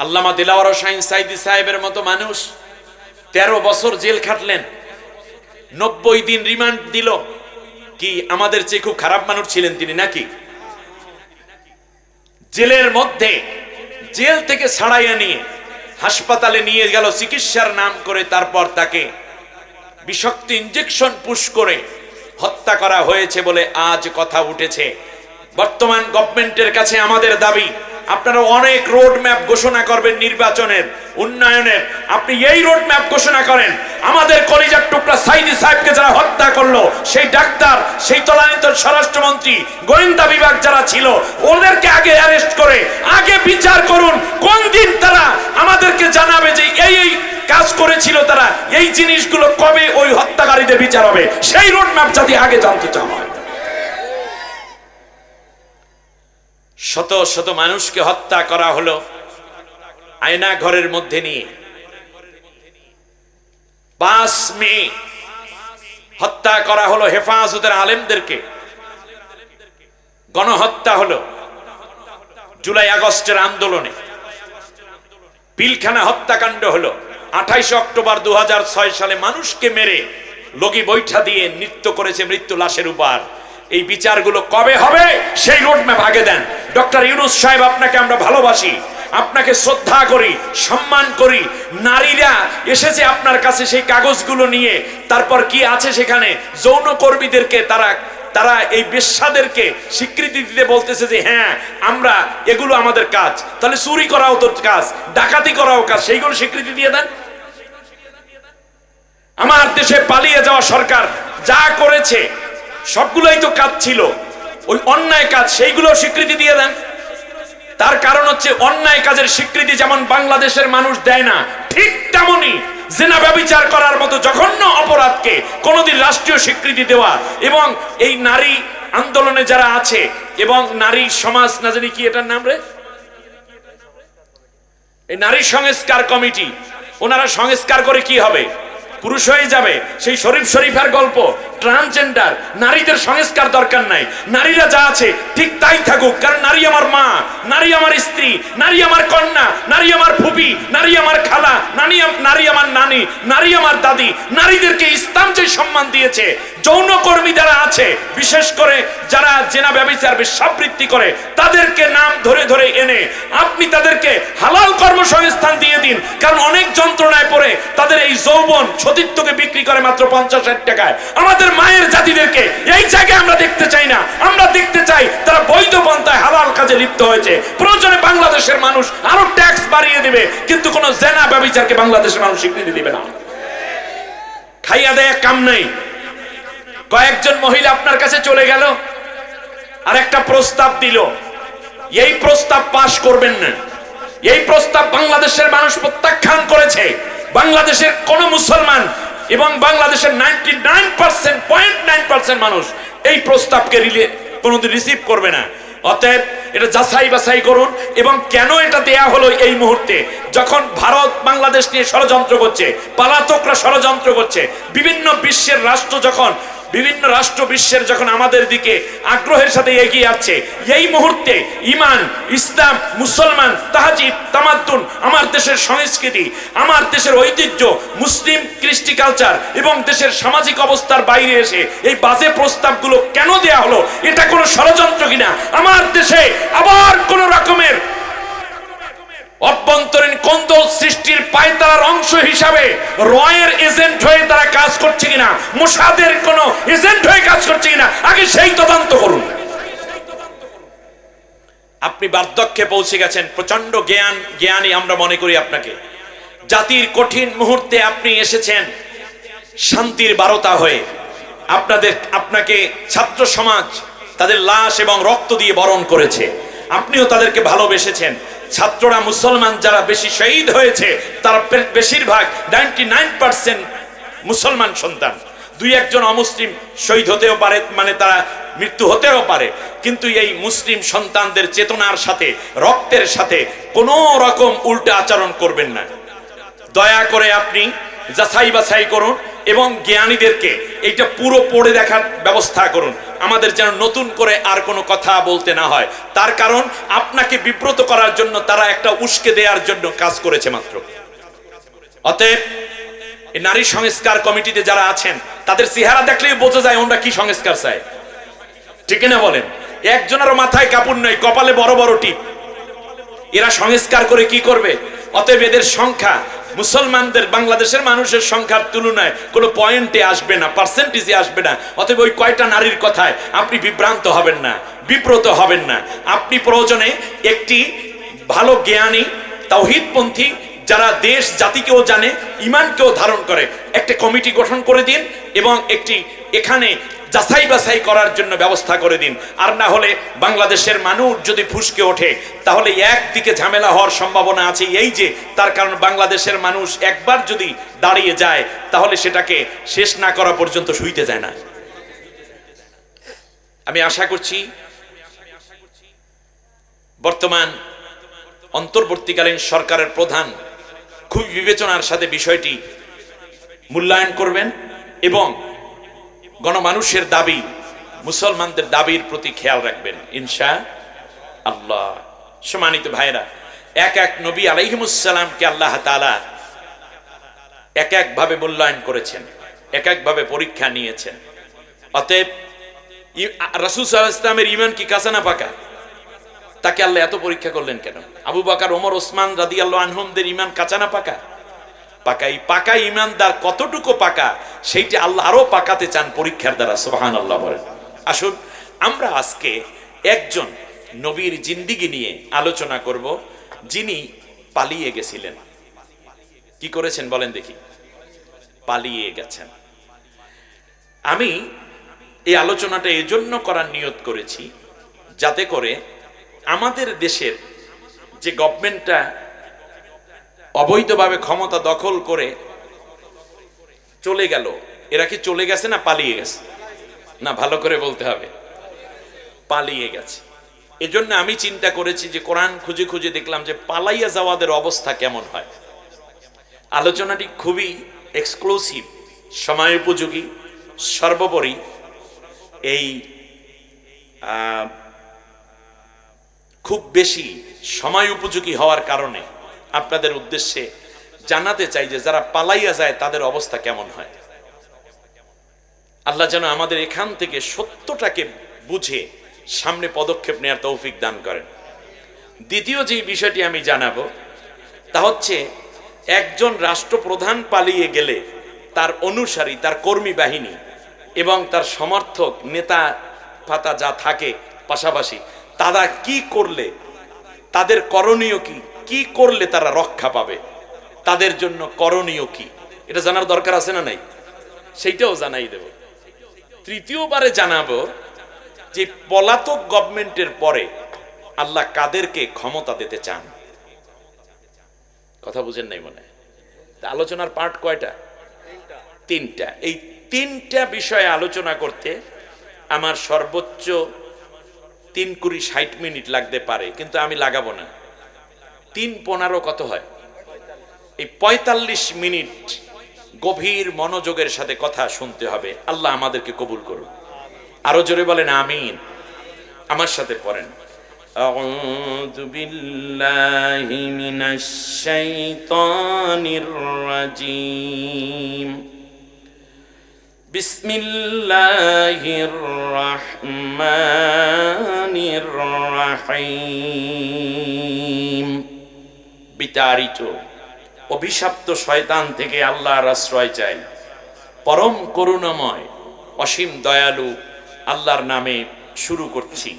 আল্লামা দিলাওয়ার হোসাইন সাইদি সাহেবের মতো মানুষ 13 বছর জেল খাটলেন, 90 দিন রিমান্ড দিল। কি আমাদের চেয়ে খুব খারাপ মানুষ ছিলেন তিনি নাকি? জেলের মধ্যে জেল থেকে ছাড়াইয়া নিয়ে হাসপাতালে নিয়ে গেল চিকিৎসার নাম করে, তারপর তাকে বিষাক্ত ইনজেকশন পুশ করে হত্যা করা হয়েছে বলে আজ কথা উঠেছে। বর্তমান গভর্নমেন্টের কাছে আমাদের দাবি, আপনারা অনেক রোড ম্যাপ ঘোষণা করবেন নির্বাচনের, উন্নয়নের, আপনি এই রোড ম্যাপ ঘোষণা করেন। আমাদের কলিজার টুকরা সাইদি সাহেবকে যারা হত্যা করলো, সেই ডাক্তার, সেই তলানিত স্বরাষ্ট্রমন্ত্রী, গোয়েন্দা বিভাগ যারা ছিল, ওদেরকে আগে অ্যারেস্ট করে আগে বিচার করুন। কোন দিন তারা আমাদেরকে জানাবে যে এই এই কাজ করেছিল তারা, এই জিনিসগুলো কবে ওই হত্যাকারীদের বিচার হবে, সেই রোড ম্যাপ যদি আগে জানতে চাওয়া হয়। শত শত মানুষকে হত্যা করা হলো আয়না ঘরের মধ্যে নিয়ে। 5 মে হত্যা করা হলো হেফাজতের আলেমদেরকে, গণহত্যা হলো। জুলাই আগস্টের আন্দোলনে পিলখানা হত্যাকাণ্ড হলো। 28 অক্টোবর 2006 সালে মানুষকে মেরে লগি বৈঠা দিয়ে নৃত্য করেছে মৃত্যু লাশের উপর। এই বিচারগুলো কবে হবে সেই রোডম্যাপ আগে দেন। ডক্টর ইউনূস সাহেব, আপনাকে আমরা ভালোবাসি, আপনাকে শ্রদ্ধা করি, সম্মান করি। নারীরা এসেছে আপনার কাছে সেই কাগজগুলো নিয়ে, তারপর কি আছে সেখানে? যৌনকর্মীদেরকে তারা এই বেশ্যাদেরকে স্বীকৃতি দিতে বলতেছে যে হ্যাঁ আমরা এগুলো আমাদের কাজ। তাহলে চুরি করাও তো কাজ, ডাকাতি করাও কাজ, সেইগুলো স্বীকৃতি দিয়ে দেন। আমার দেশে পালিয়ে যাওয়া সরকার যা করেছে সবগুলোই তো কাজ ছিল, ওই অন্যায় কাজ, সেইগুলো স্বীকৃতি দিয়ে দেন। তার কারণ হচ্ছে অন্যায় কাজের স্বীকৃতি যেমন বাংলাদেশের মানুষ দেয় না, ঠিক তেমনি জিনা ব্যভিচার করার মতো জঘন্য অপরাধকে কোনোদিন রাষ্ট্রীয় স্বীকৃতি দেওয়া, এবং এই নারী আন্দোলনে যারা আছে এবং নারী সমাজ, না জানি কি এটার নাম রে, এই নারী সংস্কার কমিটি, ওনারা সংস্কার করে কি হবে? পুরুষ হয়ে যাবে। সেই শরীফের গল্প, ট্রান্সজেন্ডার, নারীদের সংস্কার দরকার নাই, নারীরা যা আছে ঠিক তাই থাকুক। কারণ নারী আমার মা, নারী আমার স্ত্রী, নারী আমার কন্যা, নারী আমার ফুপি, নারী আমার খালা, নারী আমার নানি, নারী আমার দাদি। নারীদেরকে ইসলাম যে সম্মান দিয়েছে, যৌনকর্মী যারা আছে, বিশেষ করে যারা জেনা ব্যভিচার বেশ্যাবৃত্তি করে, তাদেরকে নাম ধরে ধরে এনে আপনি তাদেরকে হালাল কর্মসংস্থান দিয়ে দিন। কারণ অনেক যন্ত্রণায় পড়ে তাদের এই যৌবন সতীত্বকে বিক্রি করে মাত্র 50-60 টাকায়। আমাদের মায়ের জাতিদেরকে এই জায়গায় আমরা দেখতে চাই না, আমরা দেখতে চাই তারা বৈধ পন্থায় হালাল কাজে লিপ্ত হয়েছে। প্রয়োজনে বাংলাদেশের মানুষ আরো ট্যাক্স বাড়িয়ে দেবে, কিন্তু কোন জেনা ব্যভিচারকে বাংলাদেশের মানুষ স্বীকৃতি দিবে না। খাইয়া দেয়া কাম নাই। কয়েকজন মহিলা আপনার কাছে চলে গেল আর একটা প্রস্তাব দিল, এই প্রস্তাব পাশ করবেন না। এই প্রস্তাব বাংলাদেশের মানুষ প্রত্যাখ্যান করেছে। বাংলাদেশের কোন মুসলমান এবং বাংলাদেশের 99.9% মানুষ এই প্রস্তাবকে কোনোদিন রিসিভ করবে না। অতএব এটা যাচাই বাছাই করুন। এবং কেন এটা দেয়া হলো এই মুহূর্তে, যখন ভারত বাংলাদেশ নিয়ে ষড়যন্ত্র করছে, পালাতকরা ষড়যন্ত্র করছে, বিভিন্ন বিশ্বের রাষ্ট্র বিশ্বের যখন আমাদের দিকে আগ্রহের সাথে এগিয়ে আসছে, এই মুহূর্তে ইমান, ইসলাম, মুসলমান, তাহজিব, তামাদ্দুন, আমার দেশের সংস্কৃতি, আমার দেশের ঐতিহ্য, মুসলিম কৃষ্টি কালচার এবং দেশের সামাজিক অবস্থার বাইরে এসে এই বাজে প্রস্তাবগুলো কেন দেয়া হলো? এটা কোনো ষড়যন্ত্র কিনা? আমার দেশে আবার কোন রকমের অভ্যন্তরীণ কোন্দল সৃষ্টির পায়তারার অংশ হিসাবে রয়ের এজেন্ট হয়ে তারা কাজ করছে কিনা, মোসাদের কোন এজেন্ট হয়ে কাজ করছে কিনা, আগে সেই তদন্ত করুন। আপনি বার্ধক্যে পৌঁছে গেছেন, প্রচন্ড জ্ঞানী আমরা মনে করি আপনাকে। জাতির কঠিন মুহূর্তে আপনি এসেছেন শান্তির বারতা হয়ে। আপনাকে ছাত্র সমাজ তাদের লাশ এবং রক্ত দিয়ে বরণ করেছে, আপনিও তাদেরকে ভালোবেসেছেন। ছাত্ররা, মুসলমান যারা বেশি শহীদ হয়েছে, তারা বেশিরভাগ 99% মুসলমান সন্তান। 2-1 অমুসলিম শহীদ হতেও পারে, মানে তারা মৃত্যু হতেও পারে, কিন্তু এই মুসলিম সন্তানদের চেতনার সাথে, রক্তের সাথে কোনো রকম উল্টা আচরণ করবেন না। দয়া করে আপনি যাচাই বাছাই করুন এবং জ্ঞানীদেরকে এইটা পুরো পড়ে দেখার ব্যবস্থা করুন, আমাদের যেন নতুন করে আর কোনো কথা বলতে না হয়। তার কারণ আপনাকে বিব্রত করার জন্য তারা একটা উস্কে দেওয়ার জন্য কাজ করেছে মাত্র। অতএব এই নারী সংস্কার কমিটিতে যারা আছেন তাদের চেহারা দেখলেই বোঝা যায় ওরা কি সংস্কার চায়, ঠিক না বলেন? একজনেরও মাথায় কাপড় নেই, কপালে বড় বড় টিপ। এরা সংস্কার করে কি করবে? অতএব এদের সংখ্যা মুসলমানদের, বাংলাদেশের মানুষের সংখ্যার তুলনায় কোনো পয়েন্টে আসবে না, পার্সেন্টেজে আসবে না। অতএব ওই কয়টা নারীর কথায় আপনি বিভ্রান্ত হবেন না, বিব্রত হবেন না। আপনি প্রয়োজনে একটি ভালো জ্ঞানী তাওহীদপন্থী, যারা দেশ জাতিকেও জানে, ইমানকেও ধারণ করে, একটা কমিটি গঠন করে দিন এবং একটি এখানে যাচাই বাছাই করার জন্য ব্যবস্থা করে দিন। আর না হলে বাংলাদেশের মানুষ যদি ফুসকে ওঠে তাহলে একদিকে ঝামেলা হওয়ার সম্ভাবনা আছে, এই যে তার কারণ বাংলাদেশের মানুষ একবার যদি দাঁড়িয়ে যায় তাহলে সেটাকে শেষ না করা পর্যন্ত শুইতে যায় না। আমি আশা করছি বর্তমান অন্তর্বর্তীকালীন সরকারের প্রধান খুব বিবেচনার সাথে বিষয়টি মূল্যায়ন করবেন এবং গণমানুষের দাবি, মুসলমানদের দাবির প্রতি খেয়াল রাখবেন ইনশাআল্লাহ। সম্মানিত ভাইরা, এক এক নবী আলাইহিমুসসালামকে আল্লাহ তাআলা এক এক ভাবে মূল্যায়ন করেছেন, এক এক ভাবে পরীক্ষা নিয়েছেন। অতএব রাসূল সাল্লাল্লাহু আলাইহি ওয়াসাল্লামের ঈমান কি কাঁচা না পাকা? তাকে আল্লাহ এত পরীক্ষা করলেন কেন? আবু বকর, ওমর, ওসমান রাদিয়াল্লাহু আনহুমদের ঈমান কাঁচা না পাকা? পাকা। এই পাকা ঈমানদার কতটুকু পাকা সেইটা আল্লাহ আরো পাকাতে চান পরীক্ষার দ্বারা। সুবহানাল্লাহ বলেন। আসুন আমরা আজকে একজন নবীর জিন্দিগি নিয়ে আলোচনা করব, যিনি পালিয়ে গেছিলেন। কি করেছেন বলেন দেখি? পালিয়ে গেছেন। আমি এই আলোচনাটা এজন্য করার নিয়ত করেছি যাতে করে আমাদের দেশের যে গভর্নমেন্টটা অবৈধভাবে ক্ষমতা দখল করে চলে গেল, এরা কি চলে গেছে না পালিয়ে গেছে? না, ভালো করে বলতে হবে, পালিয়ে গেছে। এজন্য আমি চিন্তা করেছি যে কোরআন খুঁজে খুঁজে দেখলাম যে পালাইয়া যাওয়াদের অবস্থা কেমন হয়। আলোচনাটি খুবই এক্সক্লুসিভ, সময় উপযোগী, সর্বোপরি এই খুব বেশি সময় উপযোগী হওয়ার কারণে আপনাদের উদ্দেশ্যে জানাতে চাই যে যারা পালাইয়া যায় তাদের অবস্থা কেমন হয়। আল্লাহ যেন আমাদের এখান থেকে সত্যটাকে বুঝে সামনে পদক্ষেপ নেওয়ার তৌফিক দান করেন। দ্বিতীয় যে বিষয়টি আমি জানাবো তা হচ্ছে, একজন রাষ্ট্রপ্রধান পালিয়ে গেলে তার অনুসারী, তার কর্মী বাহিনী এবং তার সমর্থক নেতা ফাতা যা থাকে পাশাপাশি, তারা কি করলে, তাদের করণীয় কি, কি করলে তারা রক্ষা পাবে, তাদের জন্য করণীয় কি, এটা জানার দরকার আছে না নাই? সেইটাও জানাই দেব। তৃতীয়বারে জানাবো যে পলাতক গভর্নমেন্টের পরে আল্লাহ কাদেরকে ক্ষমতা দিতে চান। কথা বুঝেন নাই মনে? আলোচনার পার্ট কয়টা? তিনটা। এই তিনটা বিষয়ে আলোচনা করতে আমার সর্বোচ্চ 3-60 মিনিট লাগতে পারে, কিন্তু আমি লাগাবো না। 3-15 কত হয়? এই 45 মিনিট গভীর মনোযোগের সাথে কথা শুনতে হবে। আল্লাহ আমাদেরকে কবুল করুন। আরো জোরে বলেন আমিন। আমার সাথে পড়েন, আউযু বিল্লাহি মিনাশ শাইতানির রাজীম, বিসমিল্লাহির রহমানির রহিম। বিতাড়িত অভিশপ্ত শয়তান থেকে আল্লাহর আশ্রয় চাই। পরম করুণাময় অসীম দয়ালু আল্লাহর নামে শুরু করছি।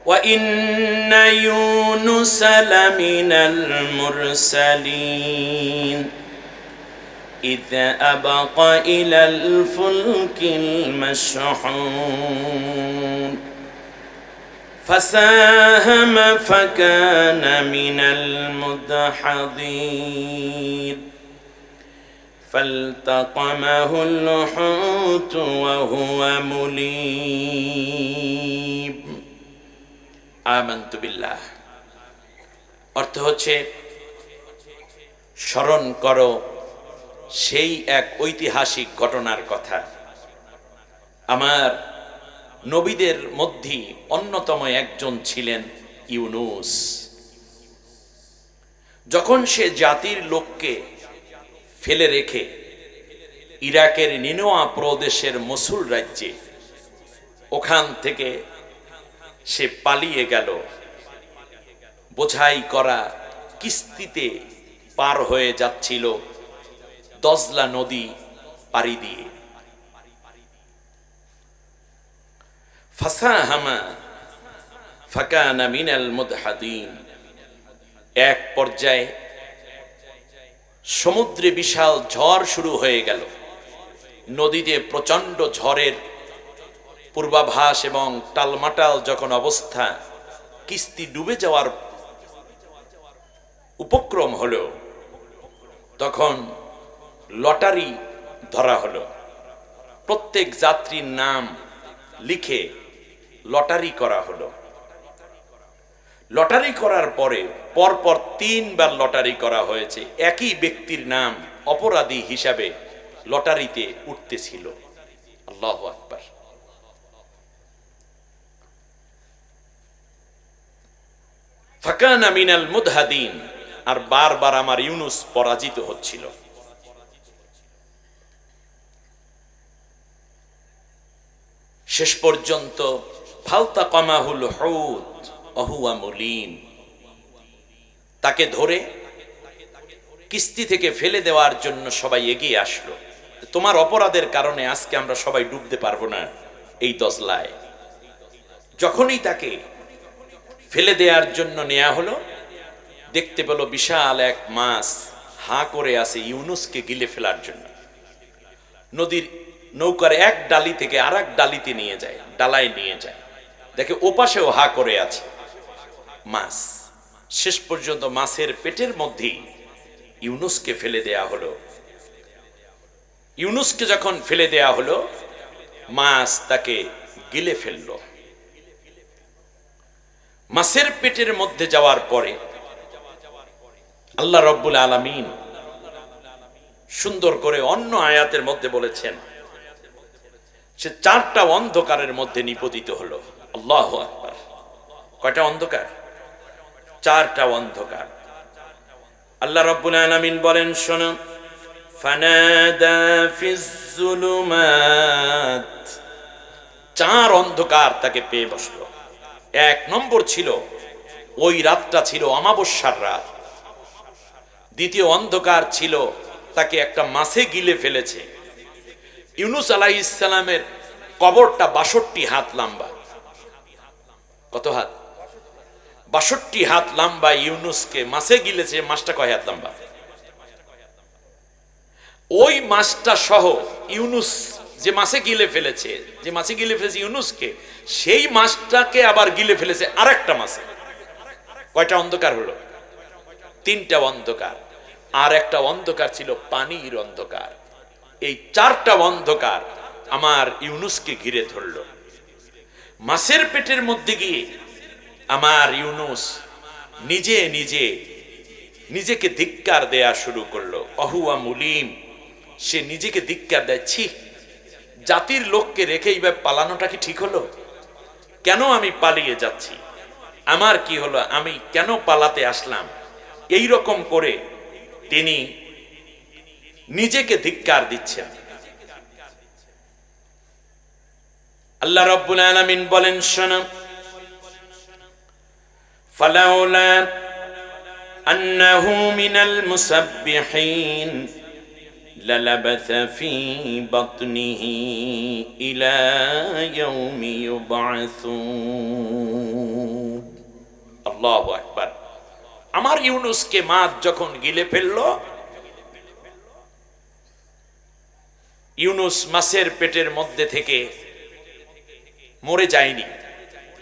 ওয়া ইন্না ইউনুস লামিনাল মুরসালিন إذ أبق إلى الفلك المشحون فساهم فكان من المدحضين فالتقمه الحوت وهو مليم آمنت بالله। অর্থ হচ্ছে, স্মরণ করো সেই এক ঐতিহাসিক ঘটনার কথা। আমার নবীদের মধ্যে অন্যতম একজন ছিলেন ইউনুস। যখন সে জাতির লোককে ফেলে রেখে ইরাকের নিনোয়া প্রদেশের মসুল রাজ্যে ওখান থেকে সে পালিয়ে গেল, বোঝাই করা কিস্তিতে পার হয়ে যাচ্ছিল দজলা নদী পাড়ি দিয়ে। ফাসাহামা ফাকানা মিনাল মুদহাদিন। এক পর্যায়ে সমুদ্রে বিশাল ঝড় শুরু হয়ে গেল। নদীতে প্রচন্ড ঝড়ের পূর্বাভাস এবং টালমাটাল যখন অবস্থা, কিস্তি ডুবে যাওয়ার উপক্রম হলো, তখন লটারি ধরা হলো। প্রত্যেক যাত্রীর নাম লিখে লটারি করা হলো। লটারি করার পরে পরপর 3 বার লটারি করা হয়েছে। একই ব্যক্তির নাম অপরাধী হিসাবে লটারিতে উঠতেছিল। আল্লাহু আকবার। ফাকানা মিনাল মুদহাদিন। আর বারবার আমার ইউনুস পরাজিত হচ্ছিল। শেষ পর্যন্ত ফালতাকামাহুল হুত ওহুয়া মুলিম, তাকে ধরে কিস্তি থেকে ফেলে দেওয়ার জন্য সবাই এগিয়ে আসলো। তোমার অপরাধের কারণে আজকে আমরা সবাই ডুবতে পারবো না এই দজলায়। যখনই তাকে ফেলে দেওয়ার জন্য নেওয়া হলো, দেখতে পেল বিশাল এক মাছ হাঁ করে আছে ইউনুসকে গিলে ফেলার জন্য। নদীর নৌকার এক ডালি থেকে আর এক ডালিতে নিয়ে যায়, ডালায় নিয়ে যায়, দেখে ওপাশেও হাঁ করে আছে মাছ। শেষ পর্যন্ত মাছের পেটের মধ্যেই ইউনুসকে ফেলে দেয়া হলো। ইউনুসকে যখন ফেলে দেয়া হলো, মাছ তাকে গিলে ফেলল। মাছের পেটের মধ্যে যাওয়ার পরে আল্লাহ রব্বুল আলামিন সুন্দর করে অন্য আয়াতের মধ্যে বলেছেন, সে 4টা অন্ধকারের মধ্যে নিপতিত হলো। আল্লাহু আকবার। কয়টা অন্ধকার? 4টা অন্ধকার। আল্লাহ রব্বুল আলামিন বলেন, শোনো, ফানাদা ফিজ যুলুমাত। 4 অন্ধকার তাকে পেয়ে বসলো। 1 নম্বর ছিল, ওই রাতটা ছিল অমাবস্যার রাত। দ্বিতীয় অন্ধকার ছিল, তাকে একটা মাছে গিলে ফেলেছে। ইউনুস আলাইহিস সালামের কবরটা 62 হাত লম্বা। কত হাত? 62 হাত লম্বা ইউনুসকে মাছে গিলেছে। মাছটা কয় হাত লম্বা? ওই মাছটা সহ ইউনুস যে মাছে গিলে ফেলেছে, ইউনুসকে, সেই মাছটাকে আবার গিলে ফেলেছে আরেকটা মাছে। কয়টা অন্ধকার হলো? 3টা অন্ধকার। আর একটা অন্ধকার ছিল পানির অন্ধকার। এই 4টা অন্ধকার আমার ইউনুসকে ঘিরে ধরল। মাছের পেটের মধ্যে গিয়ে আমার ইউনুস নিজেকে ধিক্কার দেয়া শুরু করলো। অহুয়া মুলিম। সে নিজেকে ধিক্কার দেয়, ছি, জাতির লোককে রেখে এইভাবে পালানোটা কি ঠিক হলো? কেন আমি পালিয়ে যাচ্ছি? আমার কি হলো? আমি কেন পালাতে আসলাম? এই রকম করে তিনি নিজেকে ধিক্কার দিচ্ছেন। আল্লাহ রাব্বুল আলামিন বলেন, শোনো, ফালাউলা আন্নাহু মিনাল মুসাব্বিহিন লালাবাথা ফি বাতনিহি ইলা ইয়াউমি ইউবআসুন। আল্লাহু আকবার। আমার ইউনুসকে মাছ যখন গিলে ফেলল, ইউনুস মাছের পেটের মধ্যে থেকে মরে যায়নি।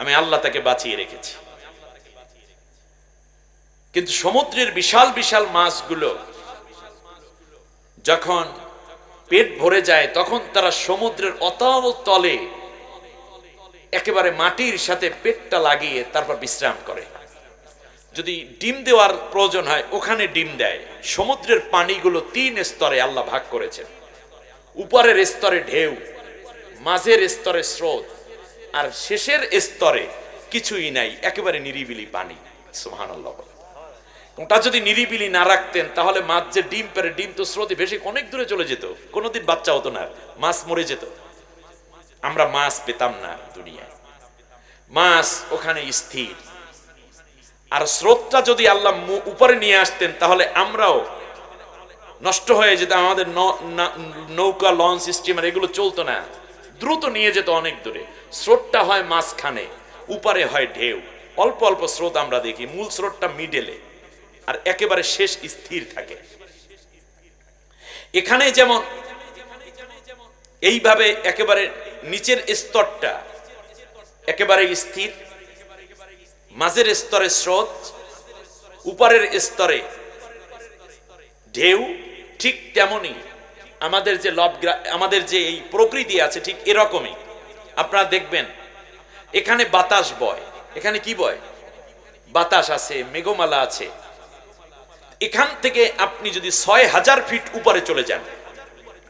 আমি আল্লাহ তাকে বাঁচিয়ে রেখেছি। কিন্তু সমুদ্রের বিশাল বিশাল মাছগুলো যখন পেট ভরে যায়, তখন তারা সমুদ্রের অতল তলে একেবারে মাটির সাথে পেটটা লাগিয়ে তারপর বিশ্রাম করে। যদি ডিম দেওয়ার প্রয়োজন হয় ওখানে ডিম দেয়। সমুদ্রের পানিগুলো 3 স্তরে আল্লাহ ভাগ করেছেন। উপরের স্তরে ঢেউ, মাঝের স্তরে স্রোত, আর শেষের স্তরে কিছুই নাই, একেবারে নিরিবিলি পানি। সুবহানাল্লাহ। ওটা যদি নিরিবিলি না রাখতেন তাহলে মাছ যে ডিম পেরে, ডিম তো স্রোতে ভেসে অনেক দূরে চলে যেত, কোনোদিন বাচ্চা হতো না, মাছ মরে যেত, আমরা মাছ পেতাম না দুনিয়ায়। মাছ ওখানে স্থির। আর স্রোতটা যদি আল্লাহ উপরে নিয়ে আসতেন তাহলে আমরাও নষ্ট হয়ে যেতাম, আমাদের নৌকা, লঞ্চ, স্টিমার এগুলো চলতো না, দ্রুত নিয়ে যেত অনেক দূরে। স্রোতটা হয় মাঝখানে, উপরে হয় ঢেউ, অল্প অল্প স্রোত আমরা দেখি, মূল স্রোতটা মিডলে, আর একেবারে শেষ স্থির থাকে। এখানে যেমন এইভাবে একেবারে নিচের স্তরটা একেবারে স্থির, মাঝের স্তরে স্রোত, উপরের স্তরে ঢেউ, ঠিক তেমনি আমাদের যে এই প্রকৃতি আছে ঠিক এরকমই। আপনারা দেখবেন এখানে বাতাস বয়, এখানে কি বয়? বাতাস আছে, মেঘমালা আছে। এখান থেকে আপনি যদি ৬০০০ ফিট উপরে চলে যান,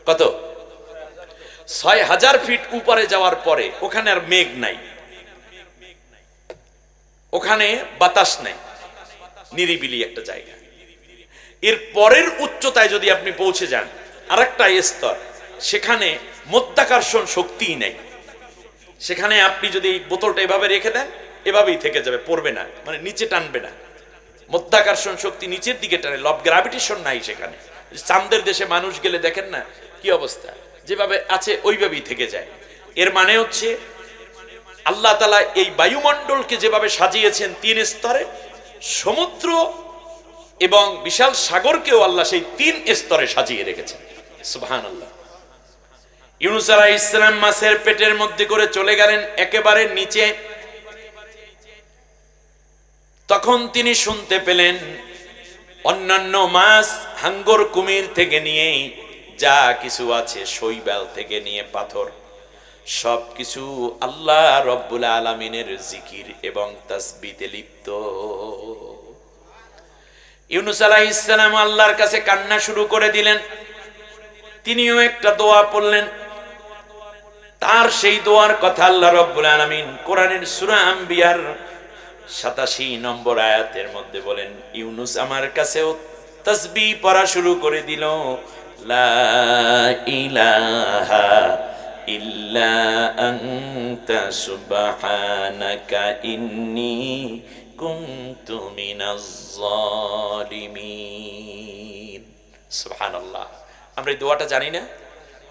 কত? ৬০০০ ফিট উপরে যাওয়ার পরে ওখানে আর মেঘ নাই, ওখানে বাতাস নাই, নিরিবিলি একটা জায়গা। এর পরের উচ্চতায় যদি আপনি পৌঁছে যান, আরেকটা স্তর, সেখানে মধ্যাকর্ষণ শক্তিই নেই। সেখানে আপনি যদি এই বোতলটা এভাবে রেখে দেন, এভাবেই থেকে যাবে, পড়বে না, মানে নিচে টানবে না। মধ্যাকর্ষণ শক্তি নিচের দিকে টানে, লব গ্রাভিটেশন নাই সেখানে। চাঁদের দেশে মানুষ গেলে দেখেন না কি অবস্থা, যেভাবে আছে ওইভাবেই থেকে যায়। এর মানে হচ্ছে আল্লাহ তাআলা এই বায়ুমণ্ডলকে যেভাবে সাজিয়েছেন 3 স্তরে, সমুদ্র এবং বিশাল সাগরকেও আল্লাহ সেই 3 স্তরে সাজিয়ে রেখেছেন। সুবহানাল্লাহ। ইউনূস আলাইহিস সালাম মাছের পেটের মধ্যে করে চলে গেলেন একেবারে নিচে। তখন তিনি শুনতে পেলেন অন্যান্য মাছ, হাঙ্গর, কুমির থেকে নিয়ে যা কিছু আছে, শৈবাল থেকে নিয়ে পাথর, সবকিছু আল্লাহ রব্বুল আলামিনের জিকির এবং তাসবিতে লিপ্ত। ইউনূস আলাইহিস সালাম আল্লাহর কাছে কান্না শুরু করে দিলেন। তিনিও একটা দোয়া পড়লেন। তার সেই দোয়ার কথা আল্লাহ রব্বুল আলামিন কোরআনের সূরা আম্বিয়ার 87 নম্বর আয়াতের মধ্যে বলেন, ইউনূস আমার কাছেও তাসবিহ পড়া শুরু করে দিল। লা ইলাহা ইল্লা আনতা সুবহানাকা ইন্নী কুনতু মিনাজ জালিমিন। সুবহানাল্লাহ। আমরা এই দোয়াটা জানি না?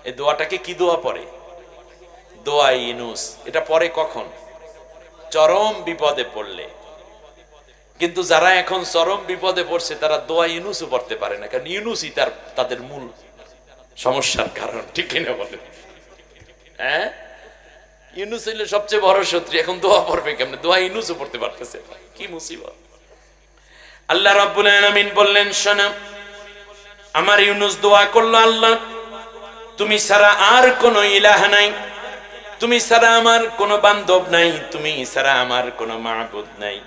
এই দোয়াটাকে কি দোয়া পড়ে? দোয়া ইউনূস। এটা পড়ে কখন? চরম বিপদে পড়লে। কিন্তু যারা এখন চরম বিপদে পড়ছে তারা দোয়া ইউনূসও পড়তে পারে না, কারণ ইউনূসই তাদের মূল সমস্যার কারণ। ঠিক কিনা বলেন? হ্যাঁ, ইউনূস হইলে সবচেয়ে বড় শত্রু, এখন দোয়া পড়বে কেমনে? দোয়া ইউনূসও পড়তে পারতেছে, কি মুসিবত। আল্লাহ রাব্বুল আলামিন বললেন, শোনো, আমার ইউনূস দোয়া করলো, আল্লাহ তুমি ছাড়া আর কোনো ইলাহ নাই, তুমি ছাড়া আমার কোনো বান্ধব নাই, তুমি ছাড়া আমার কোনো মাবুদ নাই।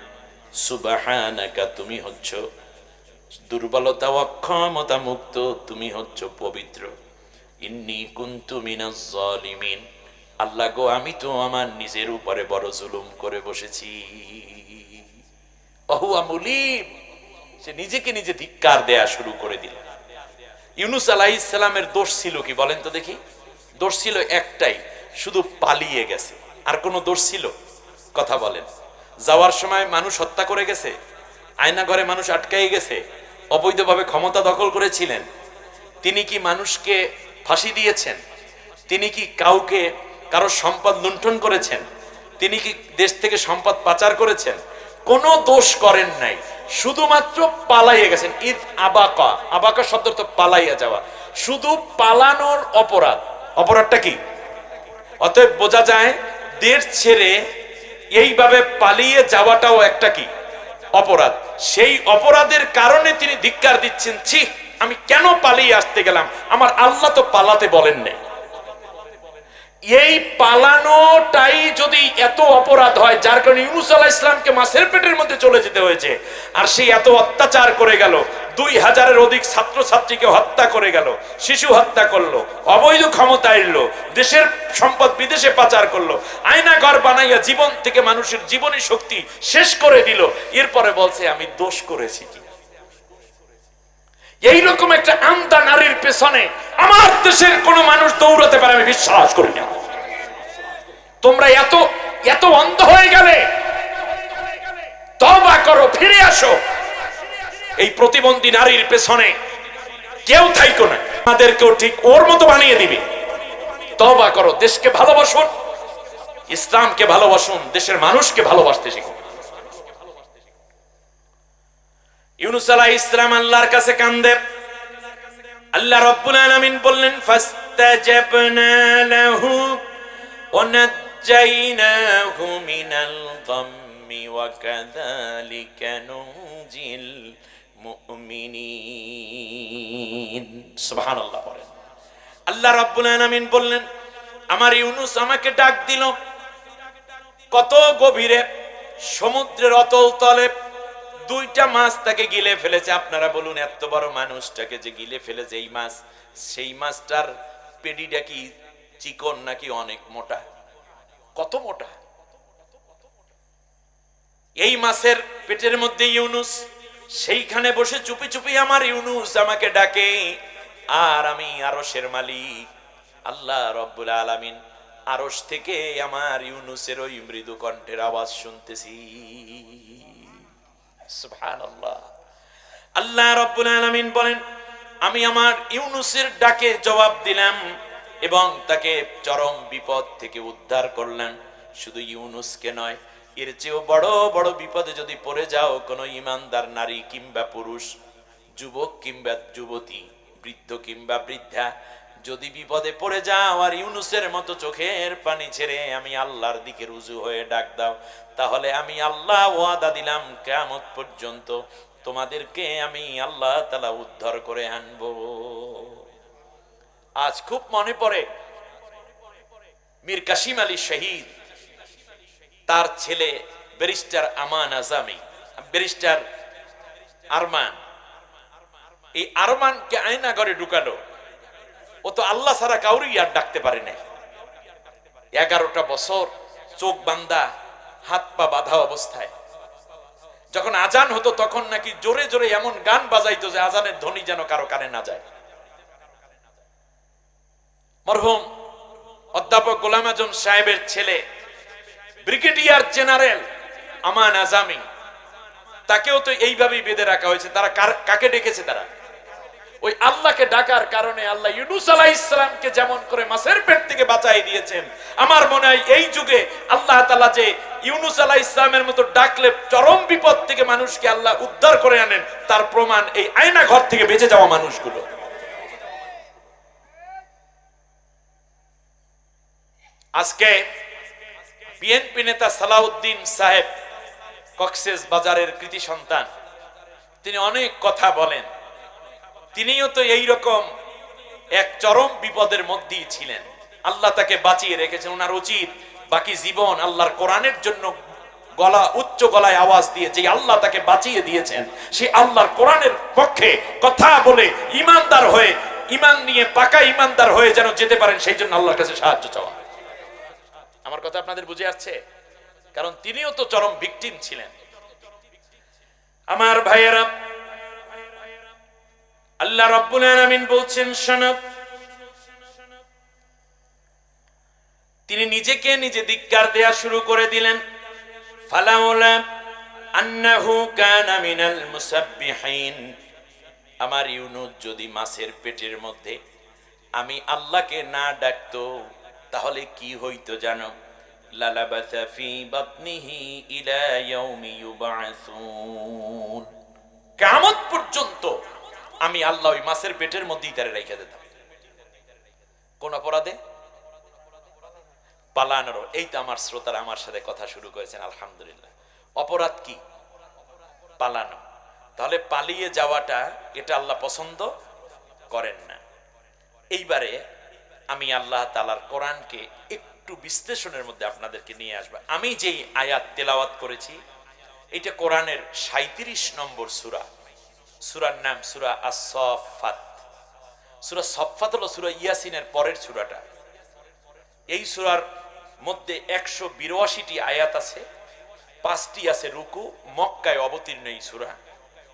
সুবহানাকা, তুমি হচ্ছ দুর্বলতা অক্ষমতা মুক্ত, তুমি হচ্ছ পবিত্র। ইন্নী কুনতু মিনাজ জালিমিন, আল্লাহ গো আমি তো আমার নিজের উপরে বড় জুলুম করে বসেছি। ওহুয়া মুলিম, সে নিজেকে নিজে ধিক্কার দেয়া শুরু করে দিল। ইউনূস আলাইহিস সালামের দোষ ছিল কি বলেন তো দেখি? দোষ ছিল একটাই, শুধু পালিয়ে গেছে। আর কোনো দোষ ছিল? কথা বলেন। যাওয়ার সময় মানুষ হত্যা করে গেছে, আয়না ঘরে মানুষ আটকাই গেছে, অবৈধভাবে ক্ষমতা দখল করেছিলেন। তিনি কি মানুষকে ফাঁসি দিয়েছেন? তিনি কি কারো সম্পদ লুণ্ঠন করেছেন? তিনি কি দেশ থেকে সম্পদ পাচার করেছেন? কোনো দোষ করেন নাই, শুধুমাত্র পালাইয়া গেছেন। ইদ আবাকা, আবাকা শব্দ তো পালাইয়া যাওয়া, শুধু পালানোর অপরাধ। অপরাধটা কি? অতএব বোঝা যায় দেশ ছেড়ে এইভাবে পালিয়ে যাওয়াটাও একটা কি অপরাধ। সেই অপরাধের কারণে তিনি ধিক্কার দিচ্ছেন, ছি আমি কেন পালিয়ে আসতে গেলাম, আমার আল্লাহ তো পালাতে বলেন নাই। এই পালানোটাই যদি এত অপরাধ হয়, যার কারণে ইউনূস আলাইহিস সালামকে মাছের পেটের মধ্যে চলে যেতে হয়েছে, আর সে এত অত্যাচার করে গেল, 2000-এর অধিক ছাত্র ছাত্রীকে হত্যা করে গেল, শিশু হত্যা করলো, অবৈধ ক্ষমতা এলো, দেশের সম্পদ বিদেশে পাচার করলো, আয়না ঘর বানাইয়া জীবন থেকে মানুষের জীবনী শক্তি শেষ করে দিল, এরপরে বলছে আমি দোষ করেছি কি? এইরকম একটা আন্দা নারীর পেছনে আমার দেশের কোন মানুষ দৌড়াতে পারে আমি বিশ্বাস করি না। তোমরা এত এত অন্ধ হয়ে গেলে, তওবা করো, ফিরে আসো। এই প্রতিবন্ধী নারীর পেছনে কেউ থাইকো না, আমাদেরকেও ঠিক ওর মতো বানিয়ে দিবে। তওবা করো, দেশকে ভালোবাসুন, ইসলামকে ভালোবাসুন, দেশের মানুষকে ভালোবাসতে শিখুন। ইউনূস আলাইহিস সালাম আল্লাহর কাছে কান্দে, আল্লাহ রাব্বুল আলামিন বললেন ফাস্তাজাবনা লাহু ওয়া নাজ্জাইনাহু মিনাল গাম্মি ওয়া কাযালিকা নুজিল মুমিনিন। সুবহানাল্লাহ বলেন। আল্লাহ রাব্বুল আলামিন বললেন আমার ইউনূস আমাকে ডাক দিল কত গভীরে, সমুদ্রের অতল তলে দুইটা মাছ তাকে গিলে ফেলেছে। আপনারা বলুন এত বড় মানুষটাকে যে গিলে ফেলেছে এই মাছ, সেই মাছটার পেডিটা কি চিকন নাকি অনেক মোটা? কত মোটা! এই মাছের পেটের মধ্যে ইউনূস, সেইখানে বসে চুপি চুপি আমার ইউনূস আমাকে ডাকে, আর আমি আরশের মালিক আল্লাহ রাব্বুল আলামিন, আরশ থেকে আমার ইউনূসের ওই মৃদু কণ্ঠের আওয়াজ শুনতেছি। সুবহানাল্লাহ। আল্লাহ রাব্বুল আলামিন বলেন আমি আমার ইউনূসের ডাকে জবাব দিলাম এবং তাকে চরম বিপদ থেকে উদ্ধার করলাম। শুধু ইউনূসকে নয়, এর চেয়েও বড় বড় বিপদে যদি পড়ে যাও, কোনো ঈমানদার নারী কিংবা পুরুষ, যুবক কিংবা যুবতী, বৃদ্ধ কিংবা বৃদ্ধা, যদি বিপদে পড়ে যাও আর ইউনূসের মতো চোখের পানি ছেড়ে আমি আল্লাহর দিকে রুজু হয়ে ডাক দাও, তাহলে আমি আল্লাহ ওয়াদা দিলাম কিয়ামত পর্যন্ত তোমাদেরকে আমি আল্লাহ তাআলা উদ্ধার করে আনব। আজ খুব মনে পড়ে মীর কাসিম আলী শহীদ, তার ছেলে ব্যারিস্টার আমান আজামি, ব্যারিস্টার আরমান। এই আরমানকে আয়না ঘরে ঢুকালো, ও তো আল্লাহ ছাড়া কাউরি আর ডাকতে পারে নাই। 11টা বছর চোখ বান্ধা, হাত পা বাঁধা অবস্থায়, যখন আজান হতো তখন নাকি জোরে জোরে এমন গান বাজাইতো যে আজানের ধ্বনি যেন কারো কানে না যায়। মরহুম অধ্যাপক গোলাম আজম সাহেবের ছেলে ব্রিগেডিয়ার জেনারেল আমান আজামি, তাকেও তো এইভাবেই বেঁধে রাখা হয়েছে। তারা কাকে ডেকেছে? তারা ওই আল্লাহকে ডাকার কারণে আল্লাহ ইউনূস আলাইহিস সালামকে যেমন করে মাছের পেট থেকে বাঁচাই দিয়েছেন, আমার মনে হয় এই যুগে আল্লাহ তাআলা যে ইউনূস আলাইহিস সালামের মতো ডাকলে চরম বিপদ থেকে মানুষকে আল্লাহ উদ্ধার করে আনেন, তার প্রমাণ এই আয়না ঘর থেকে বেঁচে যাওয়া মানুষগুলো। আজকে বিএনপি নেতা সালাউদ্দিন সাহেব, কক্সেস বাজারের কৃতি সন্তান, তিনি অনেক কথা বলেন। তিনিও তো এইরকম এক চরম বিপদের মধ্যেই ছিলেন, আল্লাহ তাকে বাঁচিয়ে রেখেছেন। ওনার উচিত বাকি জীবন আল্লাহর কোরআনের জন্য গলা উচ্চ গলায় আওয়াজ দিয়ে, যে আল্লাহ তাকে বাঁচিয়ে দিয়েছেন সেই আল্লাহর কোরআনের পক্ষে কথা বলে ইমানদার হয়ে, ইমান নিয়ে পাকা ইমানদার হয়ে যেন যেতে পারেন, সেই জন্য আল্লাহর কাছে সাহায্য চাওয়া। আমার কথা আপনাদের বুঝে আসছে? কারণ তিনিও তো চরম ভিকটিম ছিলেন। আমার ভাইয়েরা, আল্লাহ রাব্বুল আলামিন বলছেন শোনো, তিনি নিজেকে নিজে ধিক্কার দেয়া শুরু করে দিলেন। ফালাউলা আন্নাহু কানা মিনাল মুসাব্বিহিন, আমার ইউনূস যদি মাছের পেটের মধ্যে আমি আল্লাহকে না ডাকতো তাহলে কি হইতো জানো? লালাবাসা ফি বাতনিহি ইলা ইয়াউমি ইউবআসুন, কিয়ামত পর্যন্ত আমি আল্লাহ ওই মাছের পেটের মধ্যেই তারে রেখে দিতাম। কোন অপরাধে? পালানোর। এই তো আমার শ্রোতারা আমার সাথে কথা শুরু করেছেন, আলহামদুলিল্লাহ। অপরাধ কি? পালানো। তাহলে পালিয়ে যাওয়াটা, এটা আল্লাহ পছন্দ করেন না। এইবারে আমি আল্লাহ তাআলার কোরআনকে একটু বিশ্লেষণের মধ্যে আপনাদেরকে নিয়ে আসবো। আমি যেই আয়াত তেলাওয়াত করেছি এটা কোরআনের ৩৭ নম্বর সূরা। সূরার নাম সূরা আস-সাফফাত। সূরা সাফফাত হলো সূরা ইয়াসিনের পরের সূরাটা। এই সূরার মধ্যে ১৮২টি আয়াত আছে, ৫টি আছে রুকু। মক্কায় অবতীর্ণ এই সূরা।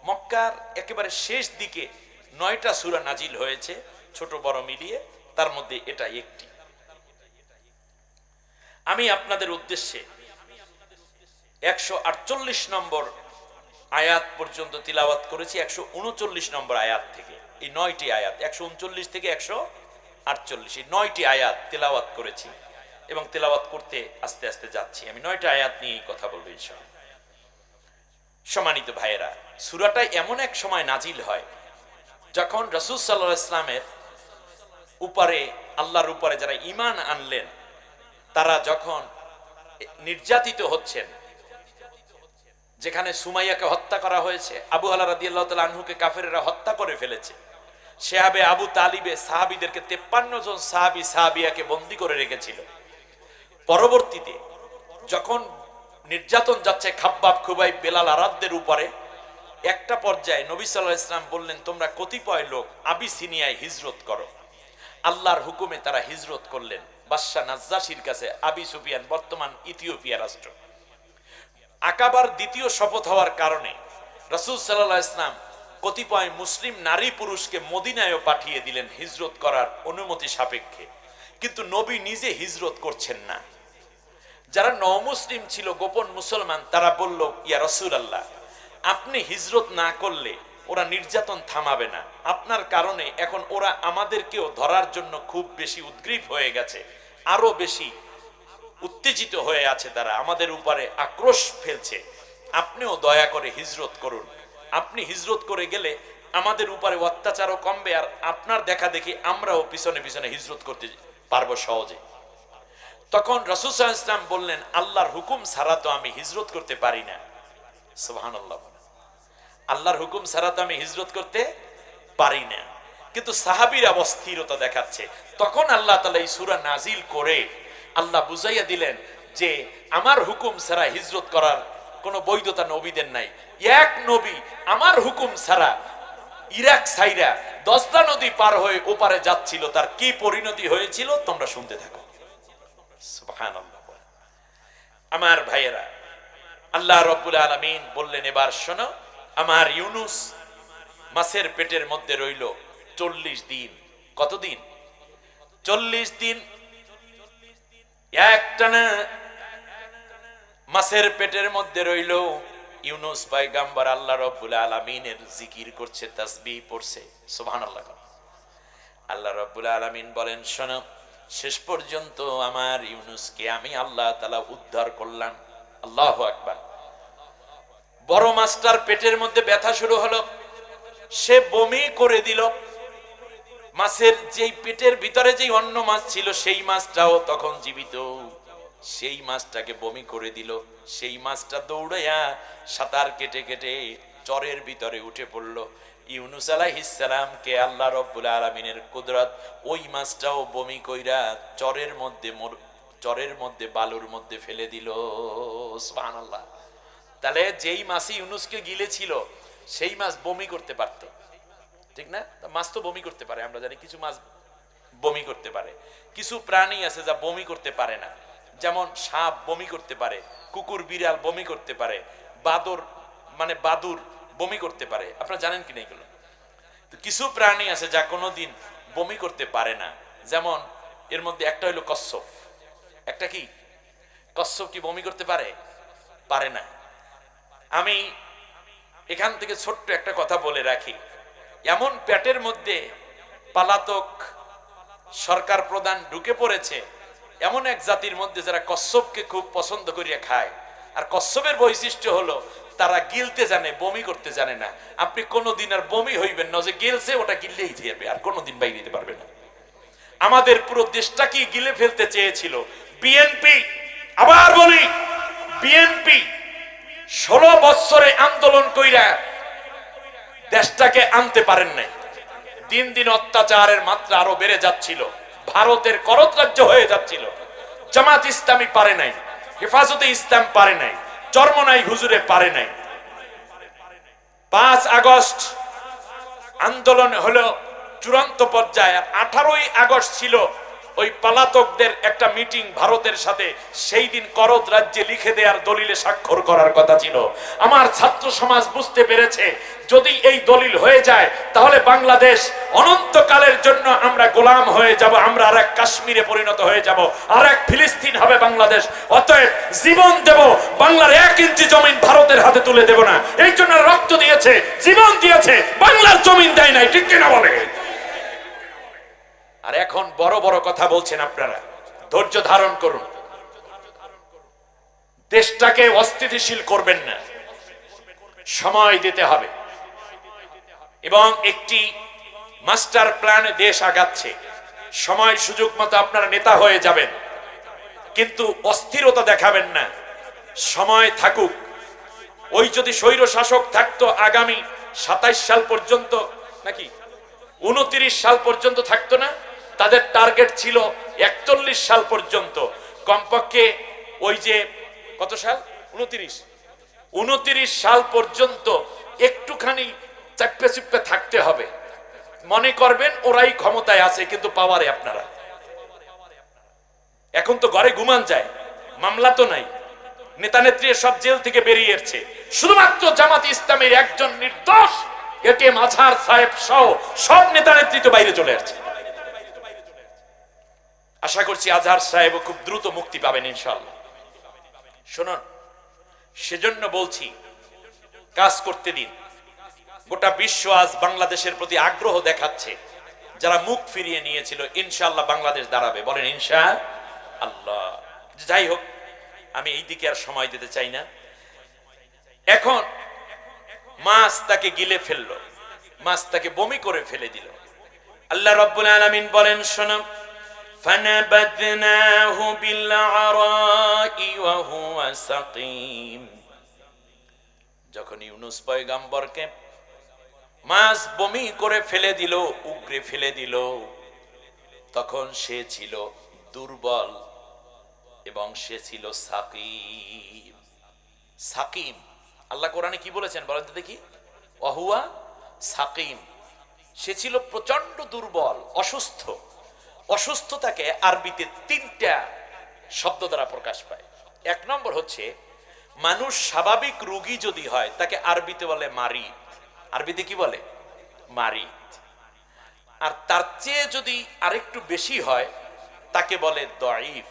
মক্কার একেবারে শেষ দিকে ৯টা সূরা নাজিল হয়েছে, ছোট বড় মিলিয়ে, তার মধ্যে এটা একটি। আমি আপনাদের উদ্দেশ্যে ১৪৮ নম্বর আয়াত পর্যন্ত তিলাওয়াত করেছি, ১৩৯ নম্বর আয়াত থেকে। এই ৯টি আয়াত ১৩৯ থেকে ১৪৮, এই ৯টি আয়াত তেলাওয়াত করেছি এবং তেলাওয়াত করতে আস্তে আস্তে যাচ্ছি। আমি ৯টা আয়াত নিয়ে কথা বলবো ইনশাআল্লাহ। সম্মানিত ভাইয়েরা, সূরাটা এমন এক সময় নাজিল হয় যখন রাসূল সাল্লাল্লাহু আলাইহি ওয়াসাল্লামের উপরে, আল্লাহর উপরে যারা ঈমান আনলেন তারা যখন নির্যাতিত হচ্ছেন, যেখানে সুমাইয়াকে হত্যা করা হয়েছে, আবু হালা রাদিয়াল্লাহু তাআলা আনহুকে কাফেররা হত্যা করে ফেলেছে, শেহাবে আবু তালিবে সাহাবীদেরকে 53 জন সাহাবী সাহাবিয়াকে বন্দী করে রেখেছিল। পরবর্তীতে যখন নির্যাতন যাচ্ছে খাব্বাব, খুবাইব, বেলাল, আরাদদের উপরে, একটা পর্যায়ে নবী সাল্লাল্লাহু আলাইহি ওয়াসাল্লাম বললেন, তোমরা কতিপয় লোক আবিসিনিয়ায় হিজরত করো। আল্লাহর হুকুমে তারা হিজরত করলেন বাদশা নাজ্জাশীর কাছে। আবি সুফিয়ান বর্তমান ইথিওপিয়া রাষ্ট্র। আকাবার দ্বিতীয় শপথ হওয়ার কারণে রাসূল সাল্লাল্লাহু আলাইহি ওয়াসাল্লাম কতিপয় মুসলিম নারী পুরুষকে মদিনায়ও পাঠিয়ে দিলেন হিজরত করার অনুমতি সাপেক্ষে, কিন্তু নবী নিজে হিজরত করছেন না। যারা নমুসলিম ছিল, গোপন মুসলমান, তারা বলল, ইয়া রাসূলুল্লাহ, আপনি হিজরত না করলে ওরা নির্যাতন থামাবে না। আপনার কারণে এখন ওরা আমাদেরকেও ধরার জন্য খুব বেশি উদ্গ্রীব হয়ে গেছে, আরো বেশি উত্তেজিত হয়ে আছে, তারা আমাদের উপরে আক্রোশ ফেলছে। আপনিও দয়া করে হিজরত করুন। আপনি হিজরত করে গেলে আমাদের উপরে অত্যাচারও কমবে, আর আপনার দেখা দেখি আমরাও পিছনে পিছনে হিজরত করতে পারবো সহজে। তখন রাসূল সাল্লাল্লাহু আলাইহি ওয়াসাল্লাম বললেন, আল্লাহর হুকুম ছাড়া তো আমি হিজরত করতে পারি না। সুবহানাল্লাহ। আল্লাহর হুকুম ছাড়া তো আমি হিজরত করতে পারি না। কিন্তু সাহাবীরা অস্থিরতা দেখাচ্ছে। তখন আল্লাহ তাআলা এই সূরা নাজিল করে আল্লাহ বুঝাইয়া দিলেন যে আমার হুকুম ছাড়া হিজরত করার কোনো বৈধতা নবীদের নাই। এক নবী আমার হুকুম ছাড়া ইরাক সাইরা 10টা নদী পার হয়ে ওপারে যাচ্ছিল, তার কি পরিণতি হয়েছিল তোমরা শুনতে থাকো। সুবহানাল্লাহ। আমার ভাইয়েরা, আল্লাহ রাব্বুল আলামিন বললেন, এবার শোনো, আমার ইউনুস মাছের পেটের মধ্যে রইল 40 দিন। কতদিন? 40 দিন একটানা মাছের পেটের মধ্যে রইল। ইউনুস পয়গম্বর আল্লাহ রাব্বুল আলামিনের জিকির করছে, তাসবিহ পড়ছে। সুবহানাল্লাহ। আল্লাহ রাব্বুল আলামিন বলেন, শোনো, শেষ পর্যন্ত আমার ইউনুসকে আমি আল্লাহ তাআলা উদ্ধার করলাম। আল্লাহু আকবার। বড় মাছটার পেটের মধ্যে ব্যথা শুরু হলো, সে বমি করে দিল। মাছের যেই পেটের ভিতরে যেই অন্য মাছ ছিল সেই মাছটাও তখন জীবিত, সেই মাছটাকে বমি করে দিল। সেই মাছটা দৌড়াইয়া সাঁতার কেটে কেটে চরের ভিতরে উঠে পড়ল। ইউনুস আলাইহিস সালামকে আল্লাহ রাব্বুল আলামিনের কুদরত ওই মাছটাও বমি কইরা চরের মধ্যে বালুর মধ্যে ফেলে দিল। সুবহানাল্লাহ। তাহলে যেই মাছই ইউনুসকে গিলেছিল সেই মাছ বমি করতে পারত, ঠিক না? মাছ তো বমি করতে পারে, আমরা জানি কিছু মাছ বমি করতে পারে। কিছু প্রাণী আছে যা বমি করতে পারে না, যেমন সাপ বমি করতে পারে, কুকুর বিড়াল বমি করতে পারে, বাদুর বমি করতে পারে। আপনারা জানেন কিনা এগুলো? তো কিছু প্রাণী আছে যা কোনোদিন বমি করতে পারে না, যেমন এর মধ্যে একটা হইলো কচ্ছপ। একটা কি? কচ্ছপ কি বমি করতে পারে? পারে না। আমি এখান থেকে ছোট্ট একটা কথা বলে রাখি, এমন পেটের মধ্যে পালাতক সরকার প্রধান ঢুকে পড়েছে এমন এক জাতির মধ্যে যারা কচ্ছপকে খুব পছন্দ করিয়া খায়। আর কচ্ছপের বৈশিষ্ট্য হলো তারা গিলতে জানে, বমি করতে জানে না। আপনি কোনোদিন আর বমি হইবেন না, যে গিলছে ওটা গিললেই যাবে, আর কোনোদিন বাইরে দিতে পারবে না। আমাদের পুরো দেশটাকে গিলে ফেলতে চেয়েছিল বিএনপি। আবার বলি, বিএনপি 16 বছরে আন্দোলন কইরা দেশটাকে আনতে পারেন নাই। দিন দিন অত্যাচারের মাত্রা আরো বেড়ে যাচ্ছিল। ভারতের করদ রাজ্য হয়ে যাচ্ছিল। জামাত ইসলামী পারে নাই, হেফাজতে ইসলাম পারে নাই, চরমনাই হুজুরে পারে নাই। 5 আগস্ট আন্দোলন হলো চূড়ান্ত পর্যায়ে। 18ই আগস্ট ছিল ওই পলাতকদের একটা মিটিং ভারতের সাথে। সেই দিন করদ রাজ্যে লিখে দেওয়ার দলিলে স্বাক্ষর করার কথা ছিল। আমার ছাত্র সমাজ বুঝতে পেরেছে যদি এই দলিল হয়ে যায় তাহলে বাংলাদেশ অনন্তকালের জন্য আমরা গোলাম হয়ে যাব, আমরা আরেক কাশ্মীরে পরিণত হয়ে যাব, আরেক ফিলিস্তিন হবে বাংলাদেশ। অতএব জীবন দেব, বাংলার 1 ইঞ্চি জমিন ভারতের হাতে তুলে দেব না। এই জন্য রক্ত দিয়েছে, জীবন দিয়েছে, বাংলার জমিন দেয় নাই। ঠিক কিনা বলে? আর এখন বড় বড় কথা বলছেন আপনারা। ধৈর্য ধারণ করুন, দেশটাকে অস্থিতিশীল করবেন না, সময় দিতে হবে। এবং একটি মাস্টার প্ল্যানে দেশ আগাচ্ছে, সময় সুযোগ মতো আপনারা নেতা হয়ে যাবেন, কিন্তু অস্থিরতা দেখাবেন না। সময় থাকুক। ওই যদি স্বৈর শাসক থাকতো আগামী 27 সাল পর্যন্ত, নাকি 29 সাল পর্যন্ত থাকতো না? তাদের টার্গেট ছিল 41 সাল পর্যন্ত। কমপক্ষে ওই যে কত সাল, 29 সাল পর্যন্ত একটুখানি চাপে চুপে থাকতে হবে। মনে করবেন ওরাই ক্ষমতায় আছে, কিন্তু পাওয়ারে আপনারা। এখন তো ঘরে ঘুমান যায়, মামলা তো নাই, নেতা নেত্রী সব জেল থেকে বেরিয়ে এসেছে। শুধুমাত্র জামাত ইসলামের একজন নির্দোষ এটিএম আজহার সাহেব সহ সব নেতা নেতৃত্ব বাইরে চলে আসছে। আশা করছি আজহার সাহেব খুব দ্রুত মুক্তি পাবেন ইনশাআল্লাহ। শুনুন, সেজন্য বলছি কাজ করতে দিন। গোটা বিশ্ব আজ বাংলাদেশের প্রতি আগ্রহ দেখাচ্ছে। যারা মুখ ফিরিয়ে নিয়েছিল, ইনশাআল্লাহ বাংলাদেশ দাঁড়াবে। বলেন ইনশাআল্লাহ। যাই হোক, আমি এই দিকে আর সময় দিতে চাই না। এখন মাছ তাকে গিলে ফেললো, মাছ তাকে বমি করে ফেলে দিল। আল্লাহ রাব্বুল আলামিন বলেন, শোনো, ফানাবাদনাহু বিল আরাই ওয়া হুয়া সাকিম। যখন ইউনূস পয়গম্বরকে মাছ বমি করে ফেলে দিল, উগরে ফেলে দিল, তখন সে ছিল দুর্বল এবং সে ছিল সাকিম। সাকিম আল্লাহ কোরআনে কি বলেছেন বলেন তো দেখি? ওয়াহুয়া সাকিম। সে ছিল প্রচন্ড দুর্বল, অসুস্থ। অসুস্থতাকে আরবিতে 3টা শব্দ দ্বারা প্রকাশ পায়। 1 নম্বর হচ্ছে, মানুষ স্বাভাবিক রোগী যদি হয় তাকে আরবিতে বলে মারিদ। আরবিতে কি বলে? মারিদ। আর তার চেয়ে যদি আরেকটু বেশি হয় তাকে বলে দাঈফ।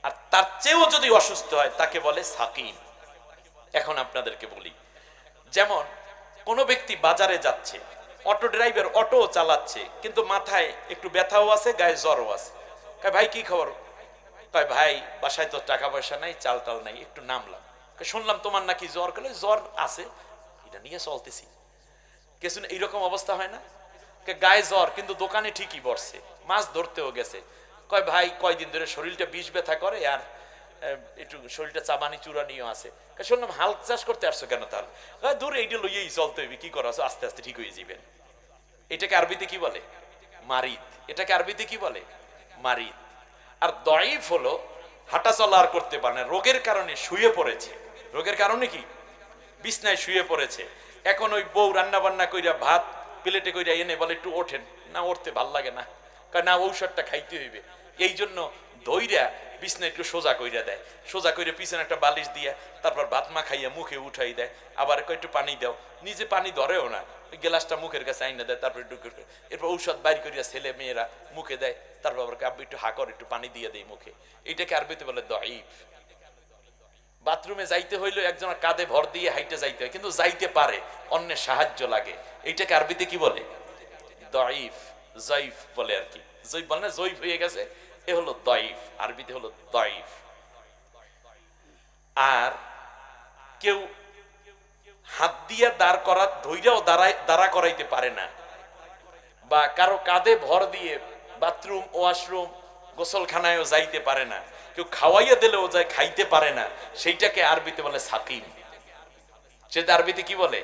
আর তার চেয়েও যদি অসুস্থ হয় তাকে বলে সাকিম। এখন আপনাদেরকে বলি, যেমন কোন ব্যক্তি বাজারে যাচ্ছে, অটো ড্রাইভার অটো চালাচ্ছে, কিন্তু মাথায় একটু ব্যথাও আছে, গায়ে জ্বরও আছে। কয় ভাই কি খবর? কয় ভাই বাসায় তো টাকা পয়সা নাই, চাল টাল নাই, একটু নামলাম। শুনলাম তোমার নাকি জ্বর। গেলে জ্বর আছে, এটা নিয়ে চলতেছি। কিছু এইরকম অবস্থা হয় না? গায়ে জ্বর কিন্তু দোকানে ঠিকই বসছে, মাছ ধরতেও গেছে। কয় ভাই কয়দিন ধরে শরীরটা বিষ ব্যথা করে, আর একটু শরীরটা চাবানি চুরানিও আছে। শুনলাম হাল চাষ করতে আসছো কেন? তাহলে দূর এইটা লইয়েই চলতে হইবে, কি করা, আস্তে আস্তে ঠিক হয়ে যাবেন। এটাকে আরবিতে কি বলে? মারিদ। এটাকে আরবিতে কি বলে? মারিদ। আর দাঈফ হলো হাঁটা চলা আর করতে পারে না, রোগের কারণে শুয়ে পড়েছে। রোগের কারণে কি? বিছনায় শুয়ে পড়েছে। এখন ওই বউ রান্না বান্না কইরা ভাত প্লেটে কইরা এনে বলে একটু ওঠেন, না উঠতে ভাল লাগে না, না ঔষধটা খাইতে হইবে। এই জন্য দইরা বিছনা একটু সোজা কইরা দেয়, সোজা কইরা পিছনে একটা বালিশ দিয়া তারপর ভাত মা খাইয়া মুখে উঠাই দেয়, আবার একটু পানি দাও, নিজে পানি ধরেও না, ওই গ্লাসটা মুখের কাছে আইনা দেয়, তারপর একটু এরপর ঔষধ বাইর করিয়া ছেলে মেয়েরা মুখে দেয়, তারপর আবার আব্বু একটু হাকর একটু পানি দিয়ে দেয় মুখে। এইটাকে আরবিতে বলে দাঈফ। বাথরুমে যাইতে হইলো একজনের কাঁধে ভর দিয়ে হাইটে যাইতে হয়, কিন্তু যাইতে পারে, অন্যের সাহায্য লাগে। এইটাকে আরবিতে কি বলে? দাঈফ। জয়ীফ বলে আর কি, জয়ীফ বলে না, জয়ীফ হয়ে গেছে, এ হলো দাঈফ। আরবিতে হলো দাঈফ। আর কেউ হাত দিয়ে দাঁড় করা ধৈর্যও দাঁড়া করাইতে পারে না, বা কারো কাঁধে ভর দিয়ে বাথরুম ওয়াশরুম গোসলখানায়ও যাইতে পারে না, কেউ খাওয়াইয়া দিলেও যায় খাইতে পারে না, সেইটাকে আরবিতে বলে সাকিম। সেটা আরবিতে কি বলে?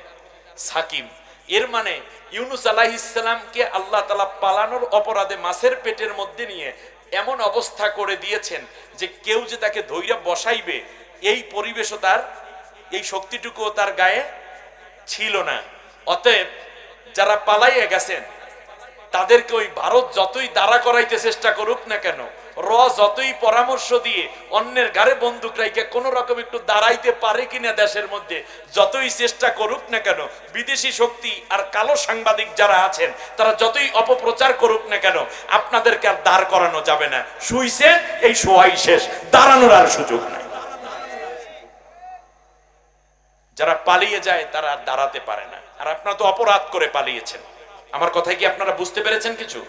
সাকিম। এর মানে ইউনুস আলাইহিস সালামকে আল্লাহ তাআলা পালানোর অপরাধে মাছের পেটের মধ্যে নিয়ে এমন অবস্থা করে দিয়েছেন যে কেউ যে তাকে ধৈর্য বসাইবে এই পরিবেশও তার, এই শক্তিটুকুও তার গায়ে ছিল না। অতএব যারা পালাইয়া গেছেন তাদেরকে ওই ভারত যতই দাঁড়া করাইতে চেষ্টা করুক না কেন, যতই পরামর্শ দিয়ে অন্যের ঘাড়ে বন্দুক রাইকে কোন রকম একটু দাঁড়াইতে পারে কিনা দেশের মধ্যে যতই চেষ্টা করুক না কেন, বিদেশি শক্তি আর কালো সাংবাদিক যারা আছেন তারা যতই অপপ্রচার করুক না কেন, আপনাদেরকে আর দাঁড় করানো যাবে না। শুইছে, এই শোয়াই শেষ, দাঁড়ানোর আর সুযোগ নাই। যারা পালিয়ে যায় তারা আর দাঁড়াতে পারে না। আর আপনারা তো অপরাধ করে পালিয়েছেন। আমার কথাই কি আপনারা বুঝতে পেরেছেন কিছু?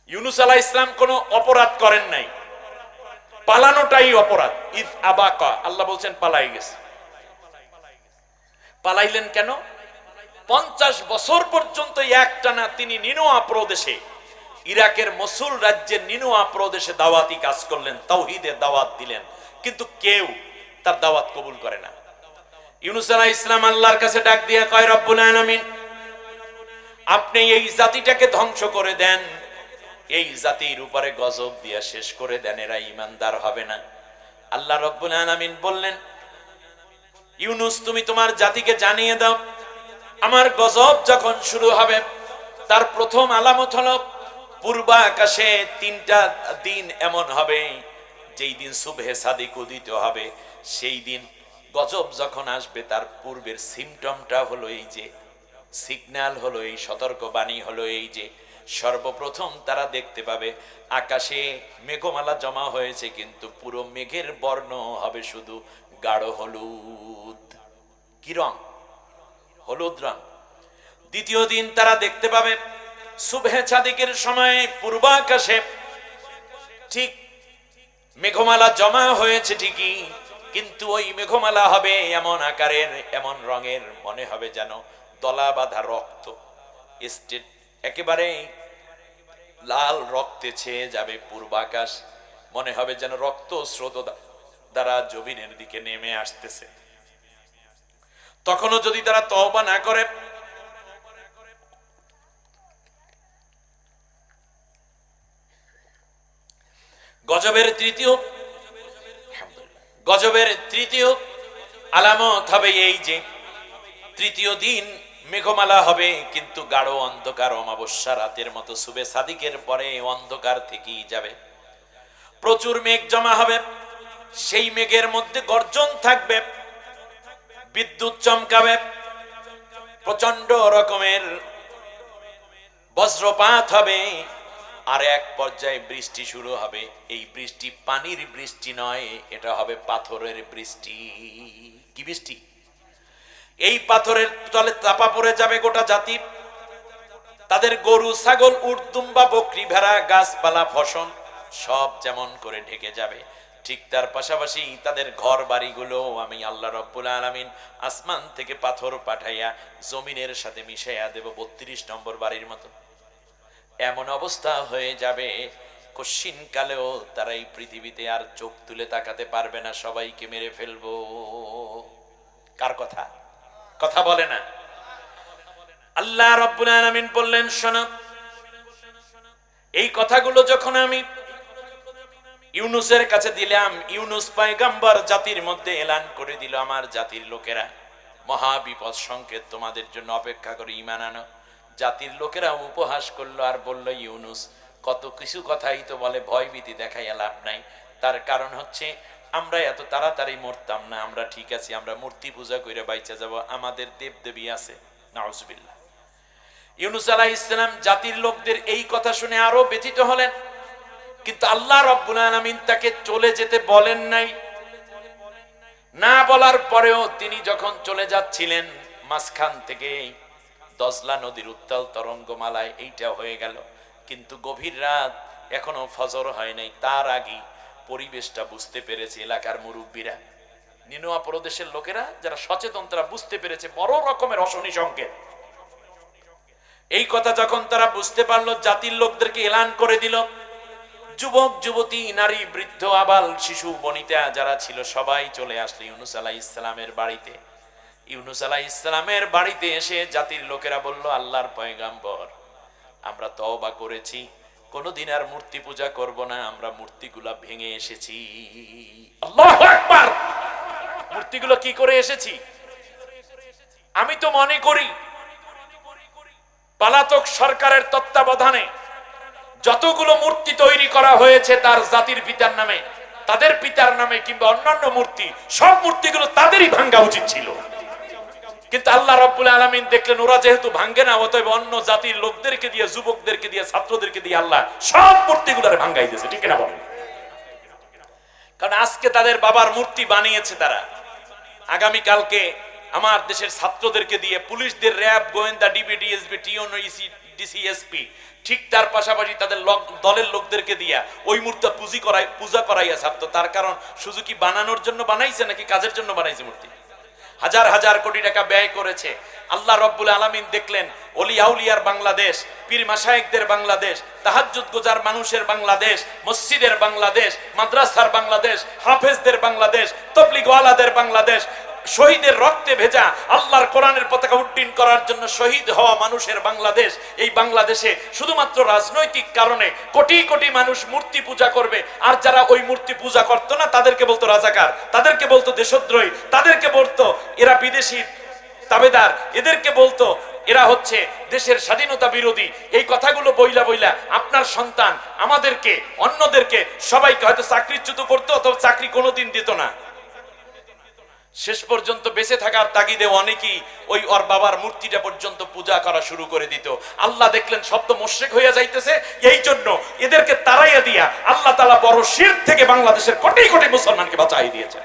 ইউনুস আলাইহিস সালাম কোনো অপরাধ করেন নাই, পালানোটাই অপরাধ। ইদ আবাকা, আল্লাহ বলছেন পালাই গেছে। পালাইলেন কেন? 50 বছর পর্যন্ত একটানা তিনি নিনোয়া প্রদেশে, ইরাকের মসুল রাজ্যের নিনোয়া প্রদেশে দাওয়াতি কাজ করলেন, তাওহীদের দাওয়াত দিলেন, কিন্তু কেউ তার দাওয়াত কবুল করে না। ইউনুস আলাইহিস সালাম আল্লাহর কাছে ডাক দিয়ে কয়, রব্বুল আলামিন, আপনি এই জাতিটাকে ধ্বংস করে দেন, এই জাতির উপরে গজব দিয়ে শেষ করে দেন, এরা ঈমানদার হবে না। আল্লাহ রব্বুল আলামিন বললেন, ইউনুস তুমি তোমার জাতিকে জানিয়ে দাও, আমার গজব যখন শুরু হবে তার প্রথম আলামত হলো পূর্ব আকাশে 3টা দিন এমন হবে যেই দিন সুবহে সাদিক উদিত হবে। সেই দিন গজব যখন আসবে তার পূর্বের সিমটমটা হলো এই যে, সিগন্যাল হলো এই, সতর্কবাণী হলো এই যে, সর্বপ্রথম তারা দেখতে পাবে আকাশে মেঘমালা জমা হয়েছে, কিন্তু পুরো মেঘের বর্ণ হবে শুধু গাঢ় হলুদ। কি রং? হলুদ রং। দ্বিতীয় দিন তারা দেখতে পাবে সুবহে সাদিকের সময় পূর্ব আকাশে ঠিক মেঘমালা জমা হয়েছে ঠিকই, কিন্তু ওই মেঘমালা হবে এমন আকারের, এমন রঙের, মনে হবে যেন দলা বাঁধা রক্ত, স্টেট একেবারে লাল রক্তে ছেয়ে যাবে পূর্ব আকাশ, মনে হবে যেন রক্ত স্রোত দ্বারা জমিনের দিকে নেমে আসতেছে। তখনও যদি তারা তওবা না করে, গজবের তৃতীয় আলামত হবে এই যে, তৃতীয় দিন মেঘমালা হবে কিন্তু গাঢ় অন্ধকার, অমাবস্যা রাতের মতো সুবে সাদিকের পরে অন্ধকার থেকেই যাবে। প্রচুর মেঘ জমা হবে, সেই মেঘের মধ্যে গর্জন থাকবে, বিদ্যুৎ চমকাবে, প্রচন্ড রকমের বজ্রপাত হবে, আর এক পর্যায়ে বৃষ্টি শুরু হবে। এই বৃষ্টি পানির বৃষ্টি নয়, এটা হবে পাথরের বৃষ্টি। কি বৃষ্টি? এই পাথরের তলে চাপা পড়ে যাবে গোটা জাতি, তাদের গরু ছাগল উট দুম্বা বকরি ভেড়া গাছপালা ফসল সব যেমন করে ঢেকে যাবে, ঠিক তার পাশাপাশি তাদের ঘর বাড়িগুলো আমি আল্লাহ রব্বুল আলামিন আসমান থেকে পাথর পাঠাইয়া জমিনের সাথে মিশাইয়া দেব 32 নম্বর বাড়ির মতো। এমন অবস্থা হয়ে যাবে কশিন কালেও তারা এই পৃথিবীতে আর চোখ তুলে তাকাতে পারবে না, সবাইকে মেরে ফেলবো। কার কথা? কথা বলে না। আল্লাহ রাব্বুল আলামিন বললেন, শোনো, এই কথাগুলো যখন আমি ইউনুসের কাছে দিলাম, ইউনুস পয়গম্বর জাতির মধ্যে এলান করে দিল, আমার জাতির লোকেরা, মহাবিপদ সংকেত তোমাদের জন্য অপেক্ষা করে, ঈমান আনো। জাতির লোকেরা উপহাস করলো আর বলল, ইউনুস কত কিছু কথাই তো বলে, ভয়ভীতি দেখাইয়া লাভ নাই। তার কারণ হচ্ছে আমরা এত তাড়াতাড়ি মরতাম না, আমরা ঠিক আছি, আমরা মূর্তি পূজা করে বাইচা যাব, আমাদের দেবদেবী আছে। নাউজুবিল্লাহ। ইউনুস আলাইহিস সালাম জাতির লোকদের এই কথা শুনে আরো ব্যথিত হলেন, কিন্তু আল্লাহ রাব্বুল আলামিন তাকে চলে যেতে বলেন নাই। না বলার পরেও তিনি যখন চলে যাচ্ছিলেন, মাঝখান থেকে দজলা নদীর উত্তাল তরঙ্গমালায় এইটা হয়ে গেল, কিন্তু গভীর রাত, এখনো ফজর হয় নাই, তার আগে পরিবেশটা বুঝতে পেরেছে এলাকার মুরব্বীরা, নিনোয়া প্রদেশের লোকেরা যারা সচেতন, তারা বুঝতে পেরেছে বড় রকমের অশনি সংকেত। এই কথা যখন তারা বুঝতে পারলো, জাতির লোকদেরকে এলান করে দিল, যুবক যুবতী নারী বৃদ্ধ আবাল শিশু বনিতা যারা ছিল সবাই চলে আসলো ইউনুস আলাইহিস সালামের বাড়িতে। ইউনূস আলাইহিস সালামের বাড়িতে এসে জাতির লোকেরা বলল, আল্লাহর পয়গাম্বর, আমরা তওবা করেছি, কোনদিন আর মূর্তি পূজা করব না, আমরা মূর্তিগুলা ভেঙে এসেছি। আল্লাহু আকবার! মূর্তিগুলো কি করে এসেছি? আমি তো মনে করি পলাতক সরকারের তত্ত্বাবধানে যতগুলো মূর্তি তৈরি করা হয়েছে তার জাতির পিতার নামে, তাদের পিতার নামে কিংবা অন্যান্য মূর্তি, সব মূর্তিগুলো তাদেরই ভাঙ্গা উচিত ছিল। কিন্তু আল্লাহ রাব্বুল আলামিন দেখলেন ওরা যেহেতু ভাঙ্গে না, অতএব অন্য জাতির লোকদেরকে দিয়ে, যুবকদেরকে দিয়ে, ছাত্রদেরকে দিয়ে আল্লাহ সব মূর্তিগুলোরে ভাঙ্গাই দিয়েছে। ঠিক না বলেন? কারণ আজকে তাদের বাবার মূর্তি বানিয়েছে তারা, আগামী কালকে আমার দেশের ছাত্রদেরকে দিয়ে, পুলিশদের, র‍্যাব, গোয়েন্দা, DB, DSP, T1, EC, DC SP, ঠিক তার পাশাপাশি তাদের দলের লোকদেরকে দিয়া ওই মূর্তি পূজা করাইয়া ছাড়তো। তার কারণ শুধু কি বানানোর জন্য বানাইছে নাকি কাজের জন্য বানাইছে মূর্তি? হাজার হাজার কোটি টাকা ব্যয় করেছে। আল্লাহ রাব্বুল আলামিন দেখলেন ওলি আউলিয়ার বাংলাদেশ, পীর মাশায়েখদের বাংলাদেশ, তাহাজ্জুদ গোজার মানুষের বাংলাদেশ, মসজিদের বাংলাদেশ, মাদ্রাসার বাংলাদেশ, হাফেজদের বাংলাদেশ, তাবলীগ ওয়ালাদের বাংলাদেশ, শহীদের রক্তে ভেজা আল্লাহর কোরআনের পতাকা উড্ডীন করার জন্য শহীদ হওয়া মানুষের বাংলাদেশ। এই বাংলাদেশে শুধুমাত্র রাজনৈতিক কারণে কোটি কোটি মানুষ মূর্তি পূজা করবে, আর যারা ওই মূর্তি পূজা করতো না তাদেরকে বলতো রাজাকার, তাদেরকে বলতো দেশদ্রোহী, তাদেরকে বলতো এরা বিদেশি তাবেদার, এদেরকে বলতো এরা হচ্ছে দেশের স্বাধীনতা বিরোধী। এই কথাগুলো বইলা বইলা আপনার সন্তান আমাদেরকে, অন্যদেরকে, সবাইকে হয়তো চাকরিচ্যুত করতো অথবা চাকরি কোনোদিন দিত না। শেষ পর্যন্ত বেঁচে থাকার তাগিদে অনেকেই ওই ওর বাবার মূর্তিটা পর্যন্ত পূজা করা শুরু করে দিত। আল্লাহ দেখলেন সব তো মুশরিক হইয়া যাইতেছে, এই জন্য এদেরকে তাড়াইয়া দিয়া আল্লাহ তাআলা বড় শিরক থেকে বাংলাদেশের কোটি কোটি মুসলমানকে বাঁচাই দিয়েছেন।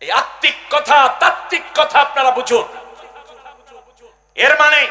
এই আত্মিক কথা, তাত্ত্বিক কথা আপনারা বুঝুন। এর মানে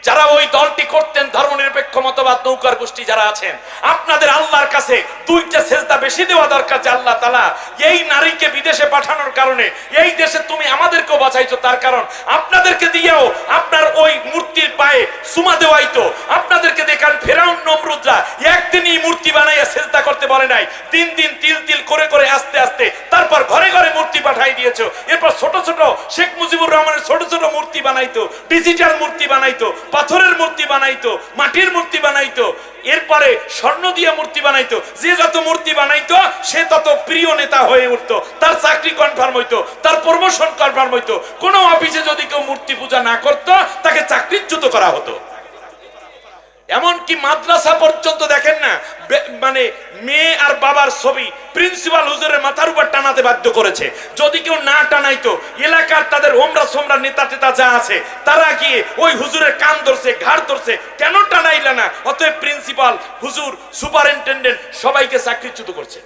যারা ওই দলটি করতেন, ধর্মনিরপেক্ষ মতবাদ নৌকার গোষ্ঠী যারা আছেন, আপনাদের আল্লাহর কাছে দুইটা সেজদা বেশি দেওয়া দরকার যে আল্লাহ তাআলা এই নারীকে বিদেশে পাঠানোর কারণে এই দেশে তুমি আমাদেরকেও বাঁচাইছো, তার কারণ আপনাদেরকে দিয়েও আপনার ওই মূর্তির পায়ে চুমা দেওয়াইতো। আপনাদেরকে দেখান ফেরাউন নমরুদরা একদিনই মূর্তি বানাইয়া সেজদা করতে বলে নাই, দিন দিন তিল তিল করে করে আস্তে আস্তে তারপর ঘরে ঘরে মূর্তি পাঠাই দিয়েছো। এরপর ছোট ছোট শেখ মুজিবুর রহমানের ছোট ছোট মূর্তি বানাইতো, ডিজিটাল মূর্তি বানাইতো, পাথরের মূর্তি বানাইতো, মাটির মূর্তি বানাইতো, এরপরে স্বর্ণ দিয়ে মূর্তি বানাইতো। যে যত মূর্তি বানাইতো সে তত প্রিয় নেতা হয়ে উঠতো, তার চাকরি কনফার্ম হইতো, তার প্রমোশন কনফার্ম হইতো। কোন অফিসে যদি কেউ মূর্তি পূজা না করতো তাকে চাকরিচ্যুত করা হতো। এমনকি মাদ্রাসা পর্যন্ত দেখেন না, মানে মেয়ে আর বাবার ছবি প্রিন্সিপাল হুজুরের মাথার উপর টানাতে বাধ্য করেছে। যদি কেউ না টানাইতো, এলাকার তাদের ওমরা সোমরা নেতা টেতা যা আছে তারা গিয়ে ওই হুজুরের কান ধরছে, ঘাড় ধরছে, কেন টানাইলা না? অতএব প্রিন্সিপাল, হুজুর, সুপারিনটেন্ডেন্ট সবাইকে চাকরিচ্যুত করছে।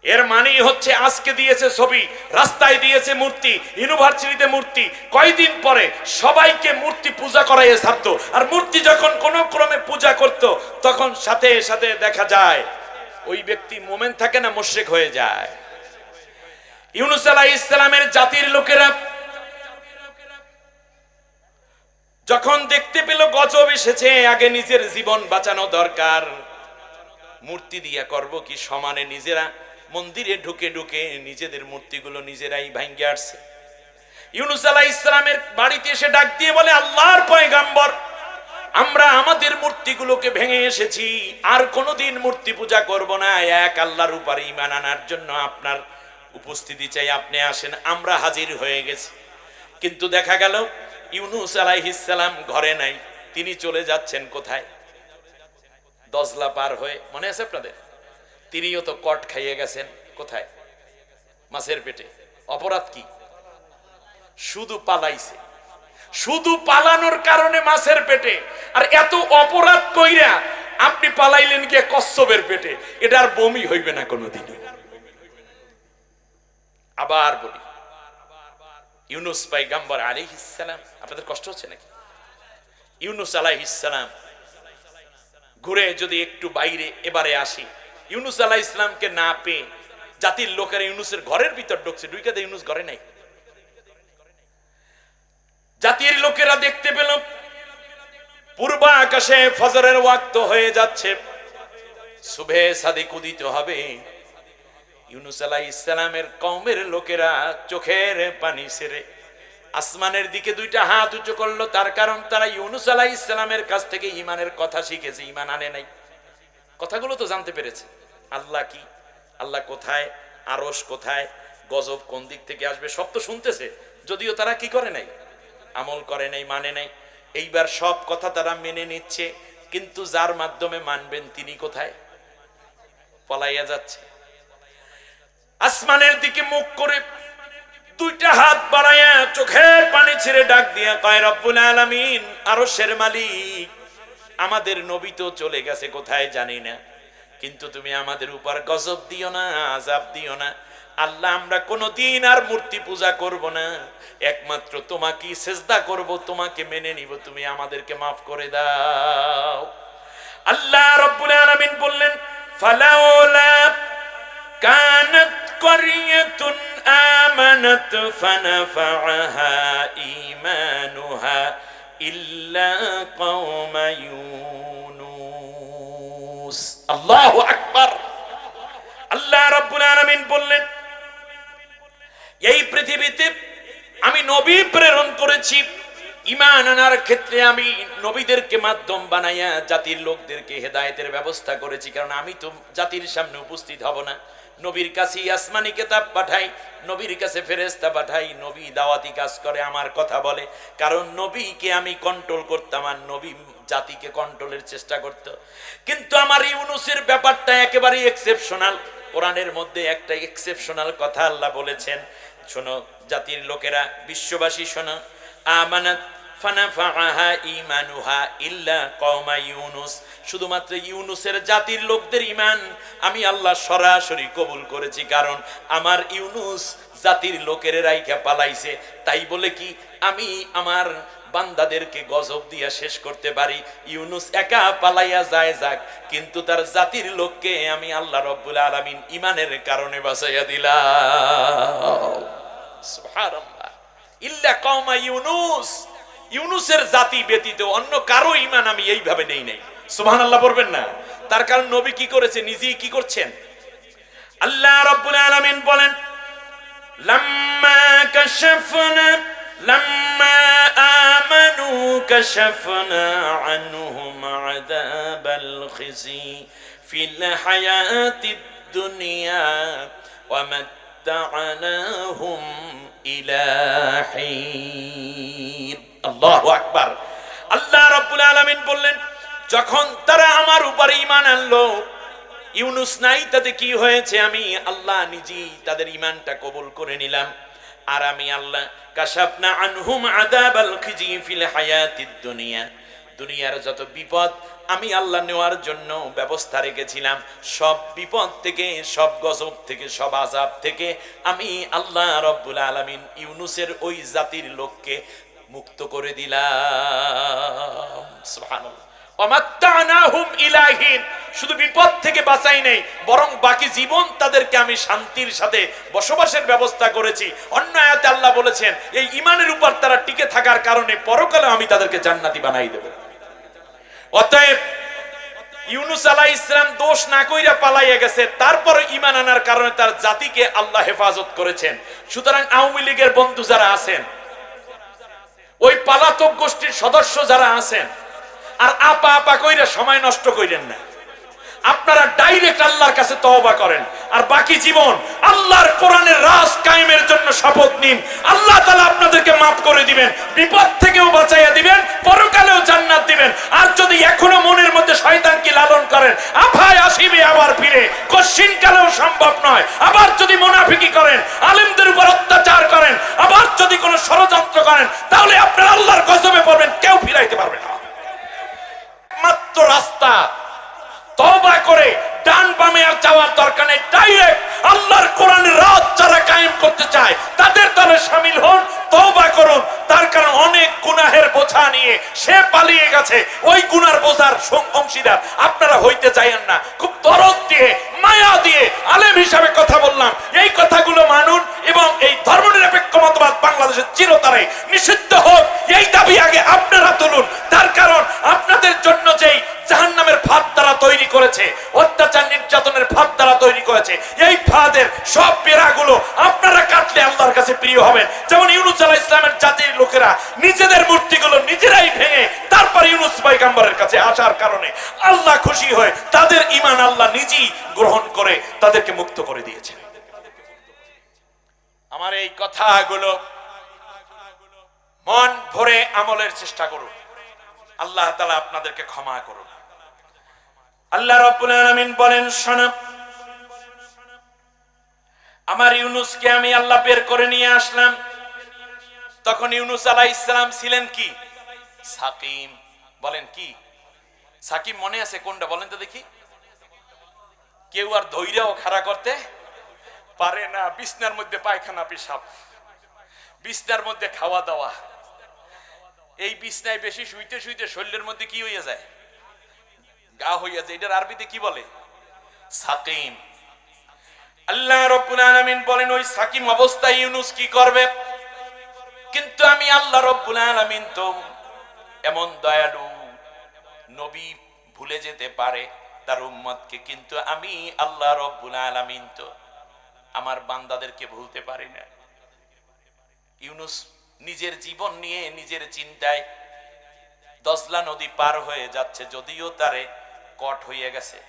এর মানে হচ্ছে আজকে দিয়েছে ছবি, রাস্তায় দিয়েছে মূর্তি, ইউনিভার্সিটিতে মূর্তি, কয়দিন পরে সবাইকে মূর্তি পূজা করাইয়ে ছাড়তো। আর মূর্তি যখন কোন ক্রমে পূজা করত তখন সাথে সাথে দেখা যায় ওই ব্যক্তি মোমেন থাকে না, মুশরিক হয়ে যায়। ইউনূস আলাইহিস সালামের জাতির লোকেরা যখন দেখতে পেল গজব এসেছে, আগে নিজের জীবন বাঁচানো দরকার, মূর্তি দিয়া করব কি, সমানে নিজেরা মন্দিরে ঢুকে ঢুকে নিজেদের মূর্তিগুলো নিজেরাই ভাঙ্গে আসছে। ইউনূস আলাইহিস সালামের বাড়িতে এসে ডাক দিয়ে বলে, আল্লাহর পয়গাম্বর, আমরা আমাদের মূর্তিগুলোকে ভেঙে এসেছি, আর কোনোদিন মূর্তি পূজা করব না, এক আল্লাহর উপরে ঈমান আনার জন্য আপনার উপস্থিতি চাই, আপনি আসেন। আমরা হাজির হয়ে গেছি। কিন্তু দেখা গেল ইউনূস আলাইহিস সালাম ঘরে নাই, তিনি চলে যাচ্ছেন কোথায়? দজলা পার হয়ে, মনে আছে আপনাদের? তিনিও তো কট খাইয়ে গেছেন কোথায়? মাছের পেটে। অপরাধ কি? শুধু পালাইছে, শুধু পালানোর কারণে মাছের পেটে। আর এত অপরাধ কইরা আপনি পালাইলেন গিয়ে কচ্ছপের পেটে, এটা আর বমি হইবে না কোনোদিন। আবার বলি, ইউনূস পয়গম্বর আলাইহিস সালাম, আপনাদের কষ্ট হচ্ছে নাকি? ইউনূস আলাইহিস সালাম ঘুরে যদি একটু বাইরে এবারে আসি, ইউনূস আলাইহিস সালামকে না পেয়ে জাতির লোকেরা ইউনূসের ঘরের ভিতর ঢুকছে, ঢুকে তো ইউনূস ঘরে নাই। জাতির লোকেরা দেখতে পেল পূর্ব আকাশে ফজরের ওয়াক্ত হয়ে যাচ্ছে, সুবহে সাদিক উদিত হবে। ইউনূস আলাইহিস সালামের কওমের লোকেরা চোখের পানি ছেড়ে আসমানের দিকে দুইটা হাত উঁচু করলো, তার কারণ তারা ইউনূস আলাইহিস সালামের কাছ থেকে ঈমানের কথা শিখেছে, ঈমান আনে নাই। কথাগুলো তো জানতে পেরেছে, আল্লাহ কি, আল্লাহ কোথায়, আরশ কোথায়, গজব কোন দিক থেকে আসবে, সব তো শুনতেছে। যদিও তারা কি করে নাই, আমল করে নাই, মানে নাই। এইবার সব কথা তারা মেনে নিচ্ছে, কিন্তু যার মাধ্যমে মানবেন তিনি কোথায়, পলাইয়া যাচ্ছে। আসমানের দিকে মুখ করে দুইটা হাত বাড়াইয়া চোখের পানি ছেড়ে ডাক দিয়া কয়, রব্বুল আলামিন, আরশের মালিক, আমাদের নবী তো চলে গেছে কোথায় জানি না, কিন্তু তুমি আমাদের উপর গজব দিও না, আযাব দিও না। আল্লাহ, আমরা কোনোদিন আর মূর্তি পূজা করব না, একমাত্র তোমাকেই সিজদা করব, তোমাকে মেনে নিব, তুমি আমাদেরকে মাফ করে দাও। আল্লাহ রাব্বুল আলামিন বললেন, ফালাউলা কানাত ক্বরিয়াতুন আমানাত ফানাফাআহা ঈমানুহা ইল্লা কওমা ইউনূস। আল্লাহু আকবার। আল্লাহ রাব্বুল আলামিন বললেন, এই পৃথিবীতে আমি নবী প্রেরণ করেছি, ঈমান আনার ক্ষেত্রে আমি নবীদেরকে মাধ্যম বানাইয়া জাতির লোকদেরকে হেদায়েতের ব্যবস্থা করেছি। কারণ আমি তো জাতির সামনে উপস্থিত হব না, নবীর কাছে আসমানি কিতাব পাঠাই, নবীর কাছে ফেরেশতা পাঠাই, নবী দাওয়াতি কাজ করে, আমার কথা বলে। কারণ নবীকে আমি কন্ট্রোল করতাম, আর নবী জাতিকে কন্ট্রোলের চেষ্টা করত। কিন্তু আমার ইউনূসের ব্যাপারটা একেবারে এক্সেপশনাল। কোরআনের মধ্যে একটা এক্সেপশনাল কথা আল্লাহ বলেছেন, শোনো জাতির লোকেরা, বিশ্ববাসী শোনো, আমানাত ফানাফাআহা ঈমানুহা ইল্লা কওমা ইউনূস, শুধুমাত্র ইউনূসের জাতির লোকদের ঈমান আমি আল্লাহ সরাসরি কবুল করেছি। কারণ আমার ইউনূস জাতির লোকের রাইখা পালাইছে, তাই বলে কি আমি আমার বান্দাদেরকে গজব দিয়া শেষ করতে পারি? ইউনূস একা পালাইয়া যায় যাক, কিন্তু তার জাতির লোককে আমি আল্লাহ রাব্বুল আলামিন ঈমানের কারণে বাঁচাইয়া দিলাম। সুবহানাল্লাহ। ইল্লা কওমা ইউনূস, ইউনূসের জাতি ব্যতীত অন্য কারো ঈমান আমি এইভাবে নেই নাই। সুবহানাল্লাহ বলবেন না? তার কারণ নবী কি করেছে, নিজেই কি করছেন? আল্লাহ রাব্বুল আলামিন বলেন, লাম্মা আমানু কাশাফনা আনহুম আযাবাল খিজি ফিল হায়াতিদ দুনিয়া ওয়া মাত্তা'নাহুম ইলা হিন। আল্লাহু আকবার। আল্লাহ রাব্বুল আলামিন বললেন, যখন তারা আমার উপরে ঈমান আনলো, ইউনূস নাই, তাতে কি হয়েছে? আমি আল্লাহ নিজেই তাদের ঈমানটা কবুল করে নিলাম। আর আমি আল্লাহ কাশাফনা আনহুম আযাবাল খিজি ফিল হায়াতিদ দুনিয়া, দুনিয়ার যত বিপদ আমি আল্লাহ নেওয়ার জন্য ব্যবস্থা রেখেছিলাম, সব বিপদ থেকে, সব গজব থেকে, সব আযাব থেকে আমি আল্লাহ রাব্বুল আলামিন ইউনূসের ওই জাতির লোককে মুক্ত করে দিলাম। সুবহানাল্লাহ। ওয়ামাত্তা'নাহুম ইলা হিন, শুধু বিপদ থেকে বাঁচাই নাই, বরং বাকি জীবন তাদেরকে আমি শান্তির সাথে বসবাসের ব্যবস্থা করেছি। অন্য আয়াতে আল্লাহ বলেছেন, এই ঈমানের উপর তারা টিকে থাকার কারণে পরকালে আমি তাদেরকে জান্নাতি বানাই দেব। অতএব ইউনূস আলাইহিস সালাম দোষ না কইরা পালাইয়া গেছে, তারপরে ঈমান আনার কারণে তার জাতিকে আল্লাহ হেফাজত করেছেন। সুতরাং আওয়ামী লীগের বন্ধু যারা আছেন, ওই পালাতক গোষ্ঠীর সদস্য যারা আছেন, আর আপা আপা কইরা সময় নষ্ট কইরেন না। আপনারা ডাইরেক্ট আল্লাহর কাছে তওবা করেন, আর বাকি জীবন আল্লাহর কোরআনের রাজ কায়েমের জন্য শপথ নিন। আল্লাহ তাআলা আপনাদেরকে maaf করে দিবেন, বিপদ থেকেও বাঁচাইয়া দিবেন, পরকালেও জান্নাত দিবেন। আর যদি এখনো মনের মধ্যে শয়তানকে লালন করেন, আফায় আসিবে আবার ফিরে, কশিন কালেও সম্ভব নয়। আবার যদি মুনাফিকি করেন, আলেমদের উপর অত্যাচার করেন, আবার যদি কোনো ষড়যন্ত্র করেন, তাহলে আপনারা আল্লাহর গজবে পড়বেন, কেউ ফিরাইতে পারবে না। মাত্র রাস্তা তওবা করে ডান বামে আর যাওয়ার দরকার নেই, ডাইরেক্ট আল্লাহর কোরআনের রাজ যারা কায়েম করতে চায় তাদের দলে শামিল হন, তওবা করুন। তার কারণ অনেক গুনাহের বোঝা নিয়ে সে পালিয়ে গেছে, ওই গুনার বোঝার অংশীদার আপনারা হইতে চাইেন না। খুব দরদ দিয়ে, মায়া দিয়ে আলেম হিসাবে কথা বললাম, এই কথাগুলো মানুন এবং এই ধর্মনিরপেক্ষ মতবাদ বাংলাদেশের চিরতরে নিষিদ্ধ হোক, এই দাবি আগে আপনারা তুলুন। তার কারণ আপনাদের জন্য যেই জাহান্নামের ফাঁদ তারা তৈরি করেছে, অত্যাচার নির্যাতনের ফাঁদ তারা যারা তৈরি করেছে, এই ফাঁদের সব পেরাগুলো আপনারা কাটলে আল্লাহর কাছে প্রিয় হবেন। যেমন ইউনূস আলাইহিস সালামের জাতির লোকেরা নিজেদের মূর্তিগুলো নিজেরাই ভেঙে তারপর ইউনূস পয়গম্বরের কাছে আসার কারণে আল্লাহ খুশি হয়ে তাদের ঈমান আল্লাহ নিজেই গ্রহণ করে তাদেরকে মুক্ত করে দিয়েছেন। আমার এই কথাগুলো মন ভরে আমলের চেষ্টা করুন, আল্লাহ তাআলা আপনাদেরকে ক্ষমা করুন। আল্লাহ রাব্বুল আলামিন বলেন, শোনো, আমার ইউনূসকে আমি আল্লাহ বের করে নিয়ে আসলাম। তখন ইউনূস আলাইহিস সালাম ছিলেন কি? সাকিম। বলেন কি সাকিম? মনে আছে কোনটা বলেন তো দেখি? কেউ আর ধৈর্যও খাড়া করতে পারে না। বিছনার মধ্যে পায়খানা পেশাব, বিছনার মধ্যে খাওয়া দাওয়া, এই বিছনায় বেশি শুইতে শুইতে শরীরের মধ্যে কি হইয়া যায়? গা হইয়া যায়। এটার আরবিতে কি বলে? সাকিম। আল্লাহ রাব্বুল আলামিন বলেন, ওই সাকিম অবস্থায় ইউনূস কি করবে? কিন্তু আমি আল্লাহ রাব্বুল আলামিন তো এমন দয়ালু, নবী ভুলে যেতে পারে তার উম্মতকে, কিন্তু আমি আল্লাহ রাব্বুল আলামিন তো আমার বান্দাদেরকে ভুলতে পারি না। ইউনূস নিজের জীবন নিয়ে নিজের চিন্তায় দজলা নদী পার হয়ে যাচ্ছে, যদিও তারে কট হয়ে গেছে।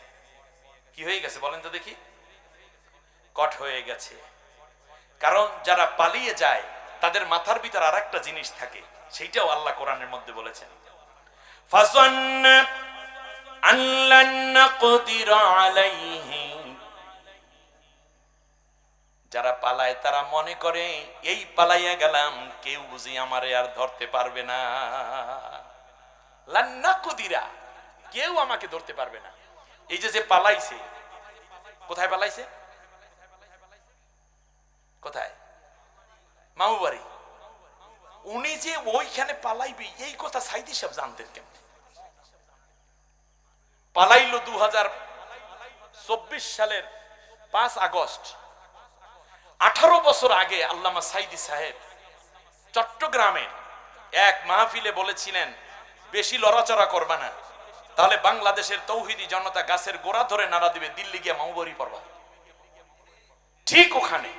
কি হয়ে গেছে বলেন তো দেখি? কট হয়ে গেছে। কারণ যারা পালিয়ে যায় তাদের মাথার ভিতর আর একটা জিনিস থাকে, সেইটাও আল্লাহ কোরআনের মধ্যে বলেছেন, ফাযান্না আল্লান নাকদির আলাইহি। যারা পালায় তারা মনে করে এই পালাইয়া গেলাম, কেউ বুঝি আমারে আর ধরতে পারবে না। লান্নাকুদিরা, কেউ আমাকে ধরতে পারবে না। এই যে পালাইছে, কোথায় পালাইছে? কোথায়? মামু বাড়ি। উনি যে ওইখানে পালাইবে এই কথা সাইদি সাহেব জানতেন কেমন? পালাইলো 2024 সালের 5 আগস্ট। 18 বছর আগে আল্লামা সাইদি সাহেব চট্টগ্রামে এক মাহফিলে বলেছিলেন, বেশি লড়াচড়া করবা না, তাহলে বাংলাদেশের তৌহিদি জনতা গাছের গোড়া ধরে নাড়া দিবে, দিল্লি গিয়ে মামুবাড়ি পড়বা। ঠিক ওখানে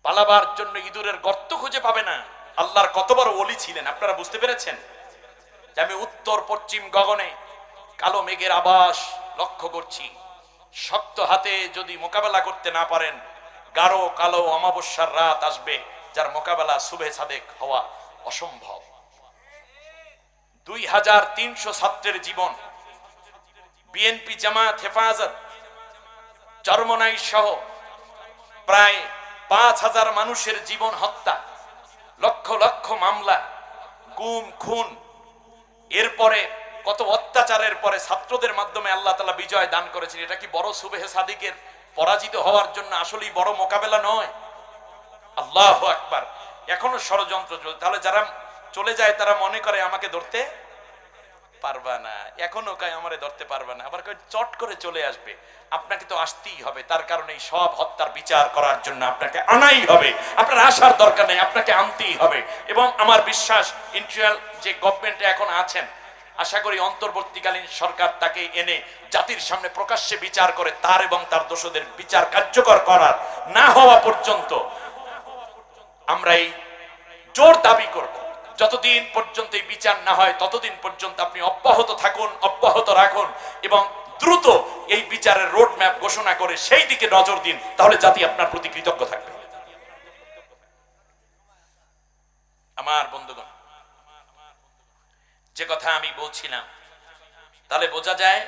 পালাবার জন্য ইঁদুরের গর্ত খুঁজে পাবে না। আল্লাহর কত বড় ওলি ছিলেন আপনারা বুঝতে পেরেছেন? যে আমি উত্তর পশ্চিম গগনে কালো মেঘের আবাস লক্ষ্য করছি, শক্ত হাতে যদি মোকাবেলা করতে না পারেন, গাঢ় কালো অমাবস্যার রাত আসবে যার মোকাবেলা সুবে সাদেক হওয়া অসম্ভব। 2300 ছাত্রের জীবন, বিএনপি জামাত হেফাজত চরমনাই সহ প্রায় 5000 মানুষের জীবন হত্যা, লক্ষ লক্ষ মামলা, গুম খুন, এরপরে কত অত্যাচারের পরে ছাত্রদের মাধ্যমে আল্লাহ তাআলা বিজয় দান করেছেন। এটা কি বড় সুবহে সাদিকের পরাজিত হওয়ার জন্য আসলেই বড় মোকাবেলা নয়? আল্লাহু আকবার। এখনো ষড়যন্ত্র চলছে। তাহলে যারা চলে যায় তারা মনে করে আমাকে ধরতে পারবা না, এখনো কয় আমারে ধরতে পারবা না, আবার কয় চট করে চলে আসবে। আপনাকে তো আসতেই হবে, তার কারণে সব হত্যার বিচার করার জন্য আপনাকে আনাই হবে। আপনার আসার দরকার নেই, আপনাকে আনতেই হবে। এবং আমার বিশ্বাস ইন্টারিয়াল যে গভর্নমেন্টে এখন আছেন, আশা করি অন্তর্বর্তীকালীন সরকার তাকে এনে জাতির সামনে প্রকাশ্যে বিচার করে তার এবং তার দোষদের বিচার কার্যকর করার না হওয়া পর্যন্ত আমরা এই জোর দাবি করব। যতদিন পর্যন্ত এই বিচার না হয় ততদিন পর্যন্ত আপনি অব্যাহত থাকুন, অব্যাহত রাখুন এবং দ্রুত এই বিচারের রোড ম্যাপ ঘোষণা করে সেই দিকে নজর দিন, তাহলে জাতি আপনার প্রতি কৃতজ্ঞ থাকবে। আমার বন্ধুগণ, যে কথা আমি বলছিলাম, তাহলে বোঝা যায়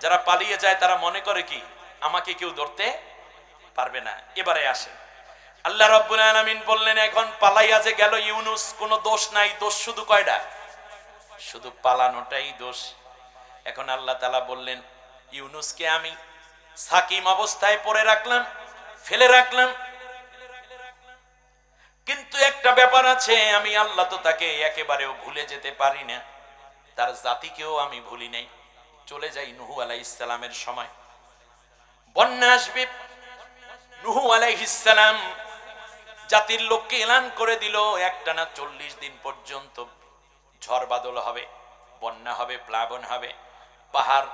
যারা পালিয়ে যায় তারা মনে করে কি আমাকে কেউ ধরতে পারবে না। এবারে আসে আল্লাহ রাব্বুল আলামিন বললেন, এখন পালাইয়া যে গেল ইউনূস, কোনো দোষ নাই। দোষ শুধু কয়টা? শুধু পালানোটাই দোষ। এখন আল্লাহ তাআলা বললেন, ইউনূসকে আমি সাকিম অবস্থায় পড়ে রাখলাম, ফেলে রাখলাম, কিন্তু একটা ব্যাপার আছে, আমি আল্লাহ তো তাকে একেবারেও ভুলে যেতে পারি না, তার জাতিকেও আমি ভুলি নাই। চলে যাই নূহ আলাইহিস সালামের সময়, বন্যা আসবে। নূহ আলাইহিস সালাম জাতির লোককে এলান করে দিল, একটানা 40 দিন পর্যন্ত ঝড় বাদল হবে, বন্যা হবে, প্লাবন হবে, পাহাড়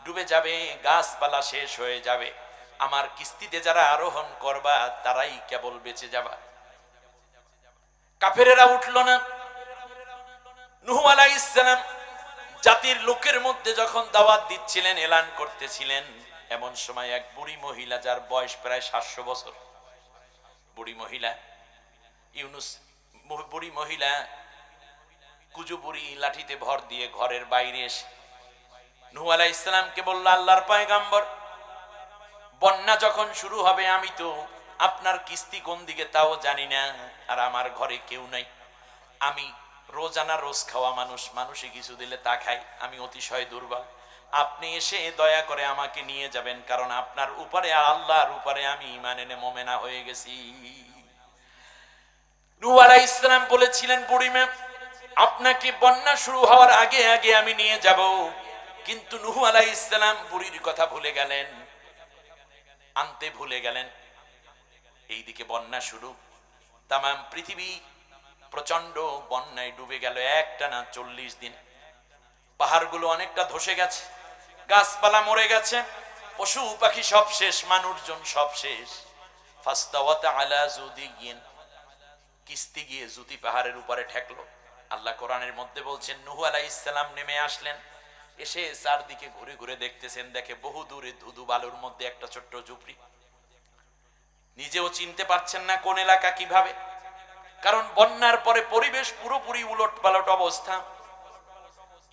ডুবে যাবে, গাছপালা শেষ হয়ে যাবে, আমার কিস্তিতে যারা আরোহণ করবা তারাই কেবল বেঁচে যাবা। কাফেরেরা উঠল না। নূহ আলাইহিস সালাম জাতির লোকের মধ্যে যখন দাওয়াত দিচ্ছিলেন, এলান করতেছিলেন, এমন সময় এক বুড়ি মহিলা, যার বয়স প্রায় 700 বছর, বুড়ি মহিলা ইউনুস, বুড়ি মহিলা কুজু বুড়ি লাঠিতে ভর দিয়ে ঘরের বাইরে এসে নূহ আলাইহিস সালামকে বলল, আল্লাহর পয়গম্বর, বন্যা যখন শুরু হবে আমি তো আপনার কিস্তি কোন দিকে তাও জানি না, আর আমার ঘরে কেউ নাই, আমি রোজানা রোজ খাওয়া মানুষ, মানুষে কিছু দিলে তা খাই, আমি অতিশয় দুর্বল, আপনি এসে দয়া করে আমাকে নিয়ে যাবেন, কারণ আপনার উপরে, আল্লাহর উপরে আমি ঈমান এনে মুমিনা হয়ে গেছি। নূহ আলাইহিস সালাম বলেছিলেন, বুড়িমা, আপনাকে বন্যা শুরু হওয়ার আগে আগে আমি নিয়ে যাব। কিন্তু নূহ আলাইহিস সালাম বুড়ির কথা ভুলে গেলেন, আনতে ভুলে গেলেন। এইদিকে বন্যা শুরু, তাম পৃথিবী প্রচন্ড বন্যায় ডুবে গেল একটানা 40 দিন। পাহাড়গুলো অনেকটা ধসে গেছে, গাছপালা মরে গেছে, পশু পাখি সব শেষ, মানুষজন সব শেষ। ফাস্তাওয়াত আলা জুদিয়িন, কিস্তি গিয়ে জুতি পাহাড়ের উপরে ঠেকলো। আল্লাহ কোরআনের মধ্যে বলছেন, নূহ আলাইহিস সালাম নেমে আসলেন, এসে চারদিকে ঘুরে ঘুরে দেখতেছেন, দেখে বহু দূরে ধুধু বালুর মধ্যে একটা ছোট্ট ঝুপড়ি। নিজেও চিনতে পারছেন না কোন এলাকা কিভাবে, কারণ বন্যার পরে পরিবেশ পুরোপুরি উলট পালট অবস্থা।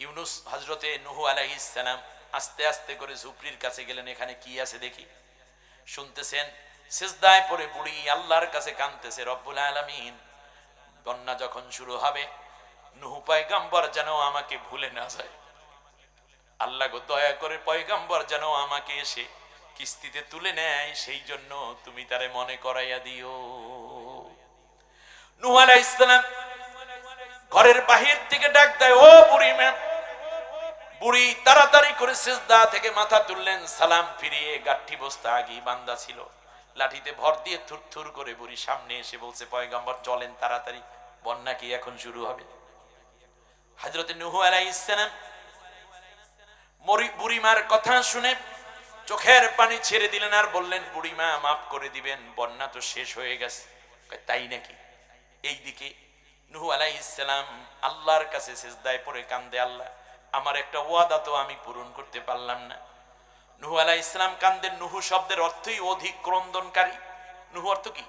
ইউনুস, হযরতে নূহ আলাইহিস সালাম আস্তে আস্তে করে ঝুপড়ির কাছে গেলেন, এখানে কি আছে দেখি। শুনতেছেন সিজদায় পড়ে বুড়ি আল্লাহর কাছে কাঁদতেছে, রব্বুল আলামিন, বন্যা যখন শুরু হবে নূহ পয়গম্বর যেন আমাকে ভুলে না যায়, আল্লাহ গো দয়া করে পয়গম্বর যেন আমাকে এসে কিস্তিতে তুলে নেয়, সেই জন্য তুমি তারে মনে করাইয়া দিও। নূহ আলাইহিস সালাম ঘরের বাহির থেকে ডাক দেয়, ও বুড়ি ম্যাম। বুড়ি তাড়াতাড়ি করে সিজদা থেকে মাথা তুললেন, সালাম ফিরিয়ে গাঠি বস্তা আগেই বান্দা ছিল, লাঠিতে ভর দিয়ে থুরথুর করে বুড়ি সামনে এসে বলছে, পয়গম্বর চলেন তাড়াতাড়ি, বন্যা কি এখন শুরু হবে। হযরত নূহ আলাইহিস সালাম বুড়িমার কথা শুনে চোখের পানি ছেড়ে দিলেন, আর বললেন, বুড়িমা মাফ করে দিবেন, বন্যা তো শেষ হয়ে গেছে। তাই নাকি? এইদিকে নূহ আলাইহিস সালাম আল্লাহর কাছে সিজদায় পড়ে কান্দে, আল্লাহ আমার একটা ওয়াদা তো আমি পূরণ করতে পারলাম না। নূহ আলাইহিস সালাম কান্দেন। নূহ শব্দের অর্থই অধিক ক্রন্দনকারী। নূহ অর্থ কি?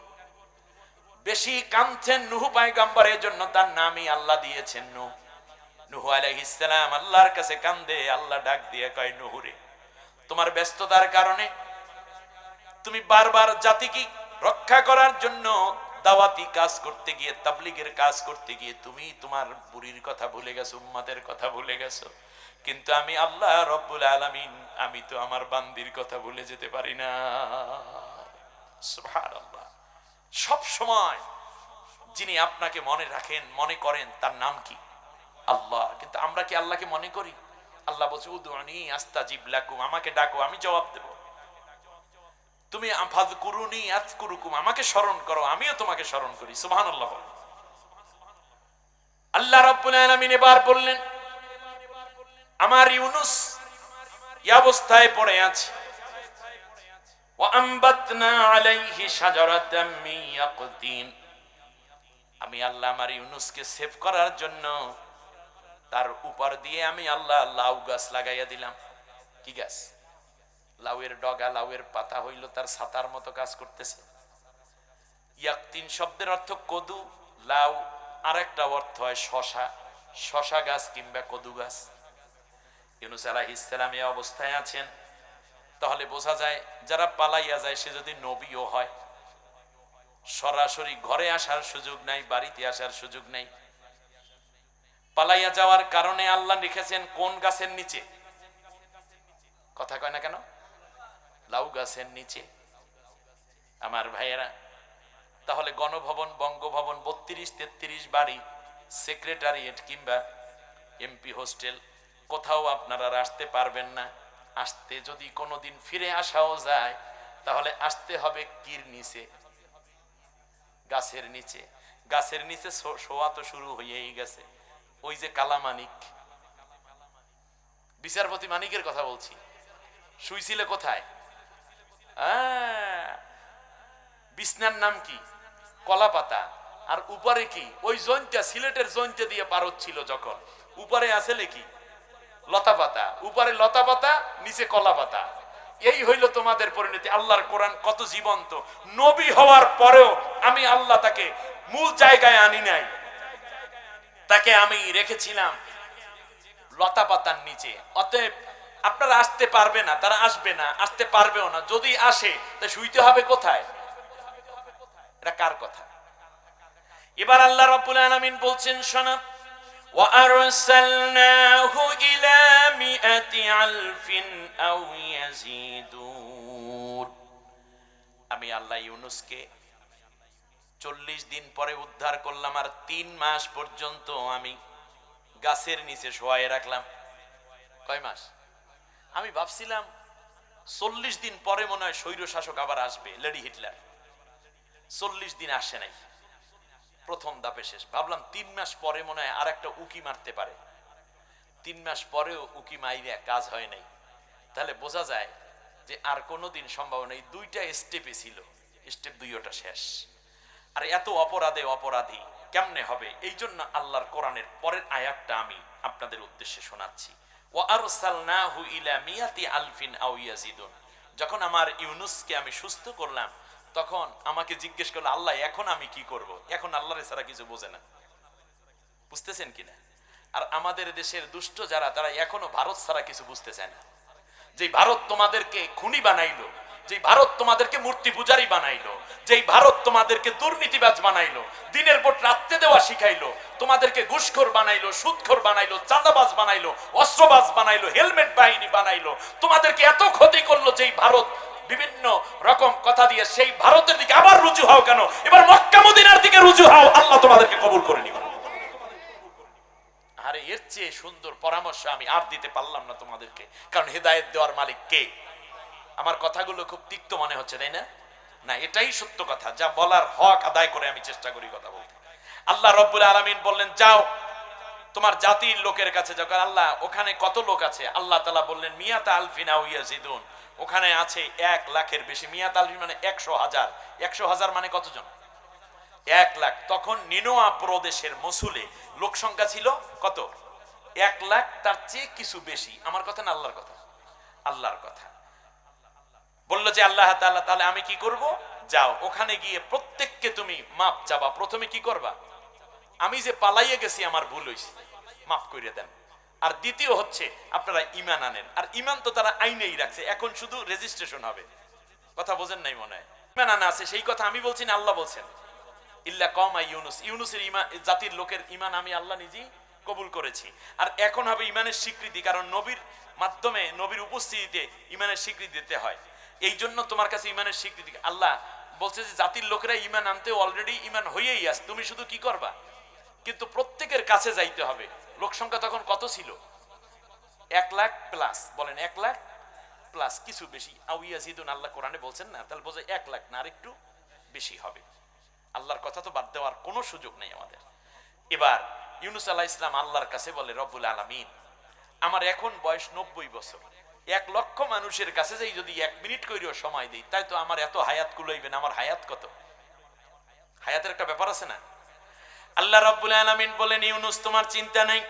বেশি কাঁদছেন নূহ পয়গম্বর, এর জন্য তার নামই আল্লাহ দিয়েছেন নূহ। নূহ আলাইহিস সালাম আল্লাহর কাছে কান্দে, আল্লাহ ডাক দিয়ে কয়, নূহ রে, তোমার ব্যস্ততার কারণে তুমি বারবার জাতিকে রক্ষা করার জন্য দাওয়াতি কাজ করতে গিয়ে, তাবলীগের কাজ করতে গিয়ে তুমি তোমার বুড়ির কথা ভুলে গেছো, উম্মতের কথা ভুলে গেছো, কিন্তু আমি আল্লাহ রব্বুল আলামিন, আমি তো আমার বান্দির কথা ভুলে যেতে পারি না। সুবহানাল্লাহ। সব সময় যিনি আপনাকে মনে রাখেন, মনে করেন, তার নাম কি? আল্লাহ। কিন্তু আমরা কি আল্লাহকে মনে করি? আল্লাহ বলছে, উদউনি আস্তাজিব লাকুম, আমাকে ডাকো আমি জবাব দেব। তুমি ফাযকুরুনি আযকুরুকুম, আমাকে স্মরণ করো আমিও তোমাকে স্মরণ করি। সুবহানাল্লাহ। আল্লাহ রাব্বুল আলামিন এবার বললেন, আমার ইউনুস এই অবস্থায় পড়ে আছে, ওয়া আমবাতনা আলাইহি শাজারাতাম মিন ইয়াকতিন, আমি আল্লাহ আমার ইউনুসকে সেভ করার জন্য তার উপর দিয়ে আমি আল্লাহ লাউ গাছ লাগাইয়া দিলাম। কি গাছ? লাউয়ের ডগা, লাউয়ের পাতা হইল তার ছাতার মতো কাজ করতেছে। ইয়াকতিন শব্দের অর্থ কদু, লাউ আর একটা অর্থ হয় শশা, শশা গাছ কিংবা কদু গাছ। ইউনুস আলাইহিস সালাম এই অবস্থায় আছেন, তাহলে বোঝা যায় যারা পালাইয়া যায় সে যদি নবীও হয়, সরাসরি ঘরে আসার সুযোগ নাই, বাড়িতে আসার সুযোগ নাই। পালাইয়া যাওয়ার কারণে আল্লাহ লিখেছেন কোন গাছের নিচে? কথা কয় না কেন? লাউ গাছের নিচে। আমার ভাইয়েরা, তাহলে গণভবন, বঙ্গভবন, 32-33 বাড়ি, সেক্রেটারিয়েট কিংবা এমপি হোস্টেল, কোথাও আপনারা আসতে পারবেন না। আসতে যদি কোনোদিন ফিরে আসাও যায়, তাহলে আসতে হবে কির নিচে? গাছের নিচে। গাছের নিচে শোয়া তো শুরু হয়েই গেছে। ওই যে কালামানিক, বিচারপতি মানিকের কথা বলছি, শুইছিলে কোথায়? বিছনার নাম কি? কলা পাতা। আর উপরে কি? ওই জৈনটা, সিলেটের জৈনটা দিয়ে পারদ ছিল যখন, উপরে আসলে কি? লতা পাতা। উপরে লতা পাতা, নিচে কলা পাতা। এই হইল তোমাদের পরিণতি। আল্লাহর কোরআন কত জীবন্ত। নবী হওয়ার পরেও আমি আল্লাহ তাকে মূল জায়গায় আনি নাই, তাকে আমি রেখেছিলাম লতা পাতার নিচে। অতএব আপনারা আসতে পারবে না, তারা আসবে না, আসতে পারবেও না। যদি আসে তা শুইতে হবে কোথায়? এটা কার কথা? এবার আল্লাহ রাব্বুল আলামিন বলছেন, শোনো, ওয়া আরসালনাহু ইলা মিআতি আলফিন আও ইয়াজিদুন। আমি আল্লাহ ইউনূসকে 40 দিন পরে উদ্ধার করলাম, আর 3 মাস পর্যন্ত আমি গাছের নিচে শোয়ায় রাখলাম। কয় মাস? আমি ভাবছিলাম 40 দিন পরে মনে হয় স্বৈর শাসক আবার আসবে, লেডি হিটলার। 40 দিন আসে নাই, প্রথম দাপে শেষ। ভাবলাম 3 মাস পরে মনে হয় আর একটা উকি মারতে পারে। 3 মাস পরেও উকি মাইরে কাজ হয় নাই। তাহলে বোঝা যায় যে আর কোনোদিন সম্ভব নেই। 2টা স্টেপে ছিল, স্টেপ 2টা শেষ। আর এত অপরাধে অপরাধী কেমনে হবে? এই জন্য আল্লাহর কোরআনের পরের আয়াতটা আমি আপনাদের উদ্দেশ্যে শোনাচ্ছি। ওয়া আরসালনাহু ইলা মিয়াতি আলফিন আও ইয়াজিদুন। যখন আমার ইউনূসকে আমি সুস্থ করলাম, তখন আমাকে জিজ্ঞেস করলো, আল্লাহ এখন আমি কি করব? এখন আল্লাহর ছাড়া কিছু বোঝে না। বুঝতেছেন কিনা? আর আমাদের দেশের দুষ্ট যারা, তারা এখনো ভারত ছাড়া কিছু বুঝতে চায় না। যে ভারত তোমাদেরকে খুনি বানাইলো, যে ভারত তোমাদেরকে মূর্তি পূজারী বানাইলো, যেই ভারত তোমাদেরকে দুর্নীতিবাজ বানাইলো, দিনের পর রাত্রে দেওয়া শিখাইলো, তোমাদেরকে ঘুষখোর বানাইলো, সুদখোর বানাইলো, চাঁদাবাজ বানাইলো, অস্ত্রবাজ বানাইলো, হেলমেট বাহিনী বানাইলো, তোমাদেরকে এত ক্ষতি করলো, যেই ভারত বিভিন্ন রকম কথা দিয়ে, সেই ভারতের দিকে আবার রুজু হও কেন? এবার মক্কা মদিনার দিকে রুজু হও, আল্লাহ তোমাদেরকে কবুল করে নিবেন। আরে এর চেয়ে সুন্দর পরামর্শ আমি আর দিতে পারলাম না তোমাদেরকে, কারণ হেদায়েত দেওয়ার মালিক কে? আমার কথাগুলো খুব তিক্ত মনে হচ্ছে, তাই না? না, এটাই সত্য কথা, যা বলার হক আদায় করে আমি চেষ্টা করি কথা বলতে। আল্লাহ রাব্বুল আলামিন বললেন, যাও তোমার জাতির লোকের কাছে যাও। আল্লাহ, ওখানে কত লোক আছে? আল্লাহ তাআলা বললেন, মিয়াতা আলফিন আও ইয়াজিদুন। ওখানে আছে 1 লাখের বেশি। মিয়াত আলফিন মানে 100,000। 100,000 মানে কতজন? 1 লাখ। তখন নিনোয়া প্রদেশের মসুলে লোক সংখ্যা ছিল কত? 1 লাখ, তার চেয়ে কিছু বেশি। আমার কথা না আল্লাহর কথা? আল্লাহর কথা। বললো যে আল্লাহ তাআলা, তাহলে আমি কি করব? যাও ওখানে গিয়ে প্রত্যেককে তুমি মাপ চাবা। প্রথমে কি করবা? আমি যে পালাইয়ে গেছি, আমার ভুল হয়েছে, মাফ করে দেন। আর দ্বিতীয় হচ্ছে আপনারা ঈমান আনেন। আর ঈমান তো তারা আইনেই রাখছে, এখন শুধু রেজিস্ট্রেশন হবে। কথা বোঝেন নাই মনে হয়? ঈমান আনা আছে, সেই কথা আমি বলছি না, আল্লাহ বলছেন। ইল্লা কওমা ইউনূস, ইউনূসের ঈমান, জাতির লোকের ঈমান আমি আল্লাহ নিজেই কবুল করেছি। আর এখন হবে ঈমানের স্বীকৃতি, কারণ নবীর মাধ্যমে, নবীর উপস্থিতিতে ঈমানের স্বীকৃতি দিতে হয়। এই জন্য তোমার কাছে ঈমানের স্বীকৃতি। আল্লাহ বলছে যে জাতির লোকেরা ঈমান আনতে অলরেডি ঈমান হয়েই আছে, তুমি শুধু কি করবা? কিন্তু প্রত্যেকের কাছে যাইতে হবে। লোক সংখ্যা তখন কত ছিল? 1 লাখ প্লাস। বলেন 1 লাখ প্লাস, কিছু বেশি। আও ইয়াজিদুন, আল্লাহ কোরআনে বলছেন না? তাহলে বোঝে 1 লাখ না, আর একটু বেশি হবে। আল্লাহর কথা তো বাদ দেওয়ার কোনো সুযোগ নেই আমাদের। এবার ইউনূস আলাইহিস সালাম আল্লাহর কাছে বলে, রব্বুল আলামিন, আমার এখন বয়স 90 বছর। 1 লক্ষ মানুষের কাছে যাই যদি 1 মিনিট কইরেও সময় দেই, তাই তো আমার এত হায়াত কুলাইবে না। আমার হায়াত কত? হায়াতের একটা ব্যাপার আছে না? আল্লাহ রাব্বুল আলামিন বলেন, ইউনূস, তোমার চিন্তা নেই।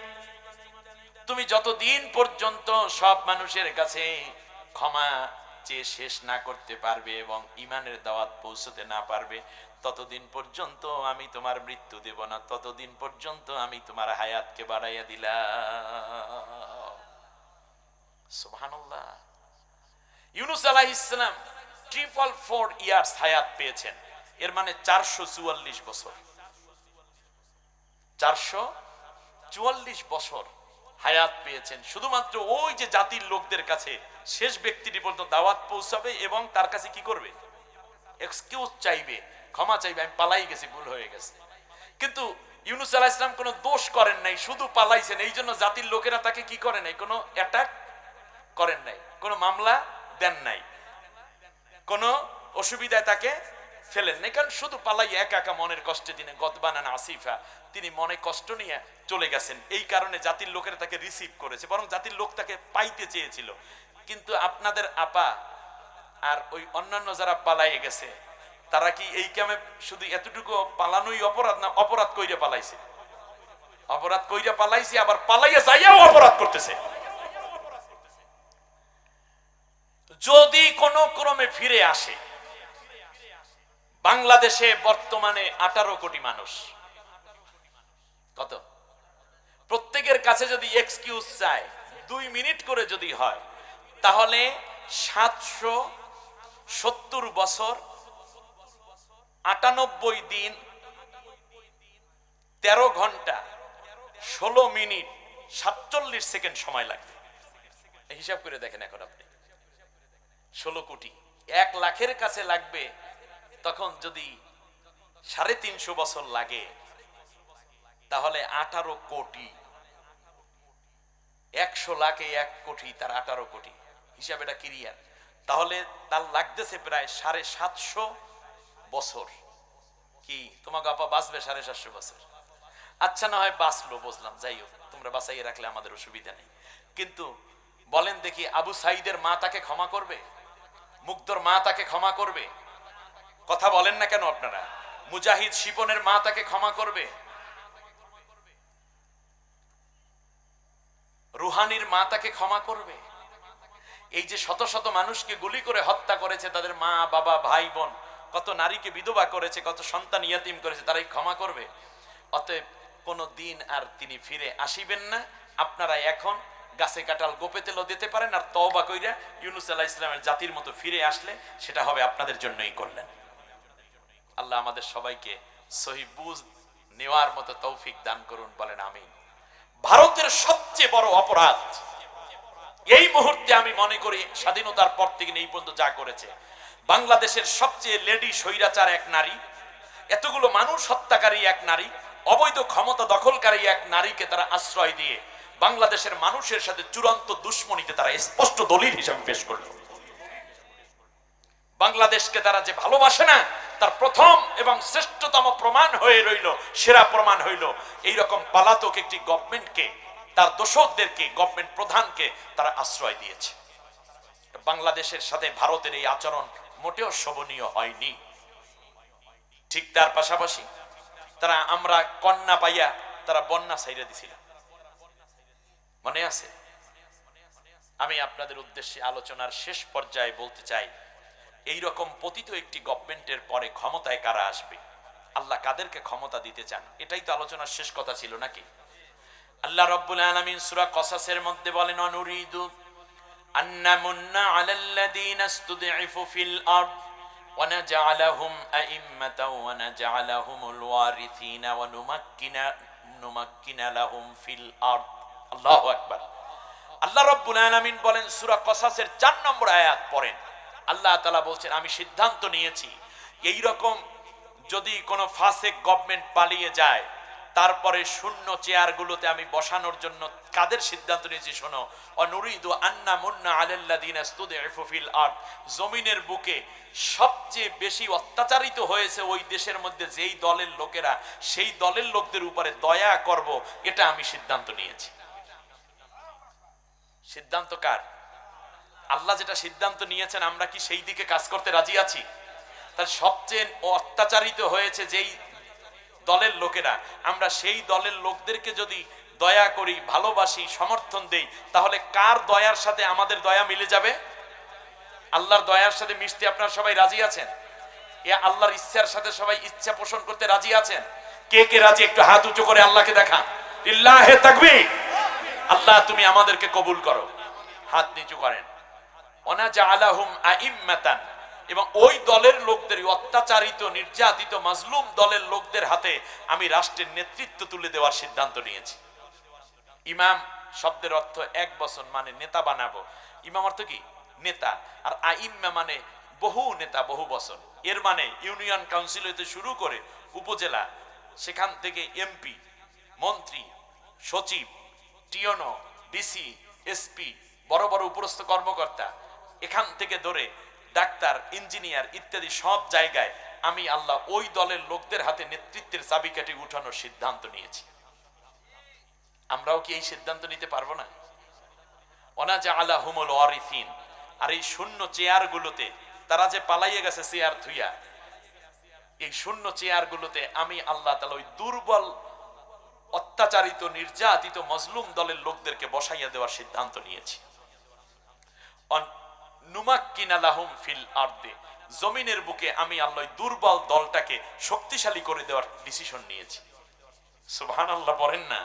তুমি যতদিন পর্যন্ত সব মানুষের কাছে ক্ষমা চেয়ে শেষ না করতে পারবে এবং ঈমানের দাওয়াত পৌঁছতে না পারবে, ততদিন পর্যন্ত আমি তোমার মৃত্যু দেব না। ততদিন পর্যন্ত আমি তোমার হায়াতকে বাড়াইয়া দিলাম। সুবহানাল্লাহ। ইউনূস আলাইহিস সালাম 4 ইয়ার্স হায়াত পেয়েছেন। এর মানে 444 বছর। 444 বছর হায়াত পেয়েছেন, শুধুমাত্র ওই যে জাতির লোকদের কাছে শেষ ব্যক্তিটি পর্যন্ত দাওয়াত পৌঁছাবে এবং তার কাছে কি করবে? এক্সকিউজ চাইবে, ক্ষমা চাইবে, আমি পালাই গেছি, ভুল হয়ে গেছে। কিন্তু ইউনূস আলাইহিস সালাম কোনো দোষ করেন নাই, শুধু পালাইছেন। এই জন্য জাতির লোকেরা তাকে কি করে নাই? কোনো অ্যাটাক করেন নাই, কোনো মামলা দেন নাই, কোনো অসুবিধায় তাকে ফেলেন নাই, কারণ শুধু পালাই একা একা মনের কষ্টে তিনি গদবানান আসিফা, তিনি মনে কষ্ট নিয়ে চলে গেছেন। এই কারণে জাতির লোকেরা তাকে রিসিভ করেছে, বরং জাতির লোক তাকে পাইতে চেয়েছিল, কিন্তু আপনাদের আপা আর ওই অন্যান্য যারা পালাইয়ে গেছে তারা কি এই কামে শুধু এতটুকু পালানোই অপরাধ, না অপরাধ কইরা পালাইছে? অপরাধ কইরা পালাইছে, আবার পালাইয়া যাইয়াও অপরাধ করতেছে। যদি কোনো ক্রমে ফিরে আসে, বাংলাদেশে বর্তমানে 18 কোটি মানুষ, কত? প্রত্যেকের কাছে যদি এক্সকিউজ চায় 2 মিনিট করে যদি হয়, তাহলে 770 বছর 98 দিন 13 ঘন্টা 16 মিনিট 47 সেকেন্ড সময় লাগবে। হিসাব করে দেখেন এখন আপনি, 16 কোটি 1 লাখের কাছে লাগবে, তখন যদি 350 বছর লাগে তাহলে 18 কোটি, 100 লাখে 1 কোটি, তার 18 কোটি, হিসাব এটা ক্লিয়ার। তাহলে তার লাগতেছে প্রায় 750 বছর। কি তোমাকে আপা বাঁচবে 750 বছর? আচ্ছা, না হয় বাঁচলো, বুঝলাম, যাই হোক, তোমরা বাঁচাইয়ে রাখলে আমাদের অসুবিধা নেই। কিন্তু বলেন দেখি, আবু সাইদের মা তাকে ক্ষমা করবে? মুগ্ধর মা তাকে ক্ষমা করবে? কথা বলেন না কেন আপনারা? মুজাহিদ শিপনের মা তাকে ক্ষমা করবে? রুহানির মা তাকে ক্ষমা করবে? এই যে শত শত মানুষকে গুলি করে হত্যা করেছে, তাদের মা বাবা ভাই বোন, কত নারীকে বিধবা করেছে, কত সন্তান ইয়াতিম করেছে, তারাই ক্ষমা করবে? অতএব কোনো দিন আর তিনি ফিরে আসিবেন না। আপনারা এখন গাছে কাঁঠাল গোপে তেলও দিতে পারেন, আর তওবা কইরা ইউনূস আলাইহিস সালামের জাতির মতো ফিরে আসলে সেটা হবে আপনাদের জন্যই করলেন। আল্লাহ আমাদের সবাইকে সহি বুঝ নেওয়ার মতো তৌফিক দান করুন, বলেন আমিন। ভারতের সবচেয়ে বড় অপরাধ এই মুহূর্তে আমি মনে করি, স্বাধীনতার পর থেকে এই পর্যন্ত যা করেছে, বাংলাদেশের সবচেয়ে লেডি স্বৈরাচার এক নারী, এতগুলো মানুষ হত্যাকারী এক নারী, অবৈধ ক্ষমতা দখলকারী এক নারীকে তারা আশ্রয় দিয়ে বাংলাদেশের মানুষের সাথে চূড়ান্ত দুশ্মনীতে তারা স্পষ্ট দলিল হিসেবে পেশ করল। বাংলাদেশকে তারা যে ভালোবাসে না, তার প্রথম এবং শ্রেষ্ঠতম প্রমাণ হয়ে রইল, সেরা প্রমাণ হইল এইরকম পালাতক একটি গভর্নমেন্টকে, তার দোসরদেরকে, গভর্নমেন্ট প্রধানকে তারা আশ্রয় দিয়েছে। বাংলাদেশের সাথে ভারতের এই আচরণ মোটেও শোভনীয় হয়নি। ঠিক তার পাশাপাশি তারা, আমরা কন্যা পাইয়া তারা বন্যা ছাইড়া দিছিল, মনে আছে? আমি আপনাদের উদ্দেশ্যে আলোচনার শেষ পর্যায়ে বলতে চাই, এই রকম পতিত একটি গভর্নমেন্টের পরে ক্ষমতায় কারা আসবে, আল্লাহ কাদেরকে ক্ষমতা দিতে চান, এটাই তো আলোচনার শেষ কথা ছিল নাকি? আল্লাহ রাব্বুল আলামিন সূরা কসাসের মধ্যে বলেন, অনুরিদু আন্নামুন্না আলাল্লাযীনা ইসতুদঈফু ফিল আরদ ওয়া নাজআলাহুম আইম্মাতাও ওয়া নাজআলাহুমুল ওয়ারিসিনা ওয়া নুমাক্কিনা লাহুম ফিল আরদ। আল্লাহু আকবার। আল্লাহ রাব্বুল আলামিন বলেন, সূরা কসাসের 4 নম্বর আয়াত পড়েন, আল্লাহ তাআলা বলছেন, আমি সিদ্ধান্ত নিয়েছি এই রকম যদি কোনো ফাসিক গভর্নমেন্ট পালিয়ে যায়, তারপরে শূন্য চেয়ারগুলোতে আমি বসানোর জন্য কাদের সিদ্ধান্ত নিয়েছি শোনো, অনুরিদু আন্না মুন্না আলাল্লাযীনা ইসতুদঈফু ফিল আরদ, জমিনের বুকে সবচেয়ে বেশি অত্যাচারিত হয়েছে ওই দেশের মধ্যে যেই দলের লোকেরা, সেই দলের লোকদের উপরে দয়া করব, এটা আমি সিদ্ধান্ত নিয়েছি। সিদ্ধান্ত কার? আল্লাহ যেটা সিদ্ধান্ত নিয়েছেন, আমরা কি সেই দিকে কাজ করতে রাজি আছি? তার সবচেয়ে অত্যাচারিত হয়েছে যেই দলের লোকেরা, আমরা সেই দলের লোকদেরকে যদি দয়া করি, ভালোবাসি, সমর্থন দেই, তাহলে কার দয়ার সাথে আমাদের দয়া মিলে যাবে? আল্লাহর দয়ার সাথে মিশতে আপনারা সবাই রাজি আছেন? এ আল্লাহর ইচ্ছার সাথে সবাই ইচ্ছা পোষণ করতে রাজি আছেন? কে কে রাজি একটু হাত উঁচু করে আল্লাহকে দেখা। লিল্লাহে তাকবীর। আল্লাহ তুমি আমাদেরকে কবুল করো। হাত নিচু করেন। ওনা জাআলাহুম আইম্মাতান, এবং ওই দলের লোকদের, অত্যাচারিত, নির্যাতিত, মাজলুম দলের লোকদের হাতে আমি রাষ্ট্রের নেতৃত্ব তুলে দেওয়ার সিদ্ধান্ত নিয়েছি। ইমাম শব্দের অর্থ 1 বছর, মানে নেতা বানাবো। ইমাম অর্থ কি? নেতা। আর আইম্মা মানে বহু নেতা, বহু বছর। এর মানে ইউনিয়ন কাউন্সিল হতে শুরু করে উপজেলা, সেখান থেকে এমপি, মন্ত্রী, সচিব, টিওনো, ডিসি, এসপি, বড় বড় উপরস্থ কর্মকর্তা, এখান থেকে ধরে ডাক্তার, ইঞ্জিনিয়ার ইত্যাদি সব জায়গায় আমি আল্লাহ ওই দলের লোকদের হাতে নেতৃত্বের চাবিকাঠি উঠানোর সিদ্ধান্ত নিয়েছি। আমরাও কি এই সিদ্ধান্ত নিতে পারবো না? ওনা জাআলাহুমুল ওয়ারিসিন, আর এই শূন্য চেয়ার গুলোতে তারা যে পালাইয়ে গেছে চেয়ার থুইয়া, এই শূন্য চেয়ার গুলোতে আমি আল্লাহ তাআলা ওই দুর্বল অত্যাচারিত নির্যাতিত মজলুম দলের লোকদেরকে বসাইয়া দেওয়ার সিদ্ধান্ত নিয়েছি। নুমাক্কিনা লাহুম ফিল আরদি, জমিনের বুকে আমি আল্লাহ দুর্বল দলটাকে শক্তিশালী করে দেওয়ার ডিসিশন নিয়েছি। সুবহানাল্লাহ পড়েন না।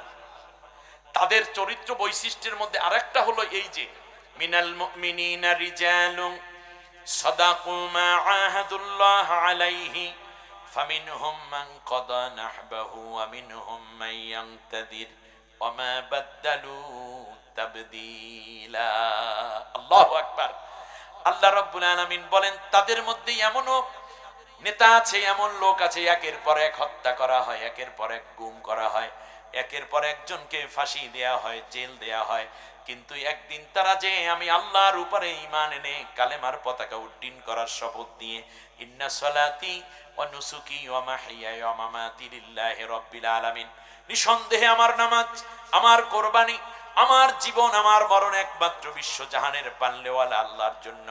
তাদের চরিত্র বৈশিষ্ট্যের মধ্যে আরেকটা হলো এই যে মিনাল মুমিনিনা রিজালুন সাদাকু মা আহাদুল্লাহ আলাইহি ফামিনহুম মান কাদা নাহবাহু ওয়া মিনহুম মান ইয়ানতাদির ওয়া মা বাদদালু তাবদীলা। আল্লাহু আকবার। আল্লাহ রাব্বুল আলামিন বলেন তাদের মধ্যে এমনও নেতা আছে, এমন লোক আছে একের পর এক হত্যা করা হয়, একের পর এক গুম করা হয়, একের পর একজনকে ফাঁসি দেয়া হয়, জেল দেয়া হয়, কিন্তু একদিন তারা যে আমি আল্লাহর উপরে ঈমান এনে কালেমার পতাকা উড্ডীন করার শপথ দিয়ে ইন্না সলাতি ওয়া নুসুকি ওয়া মাহইয়ায়া ওয়া মামাতি লিল্লাহি রাব্বিল আলামিন, নিঃসন্দেহে আমার নামাজ, আমার কোরবানি, আমার জীবন, আমার মরণ একমাত্র বিশ্বজাহানের পালনেওয়ালা আল্লাহর জন্য,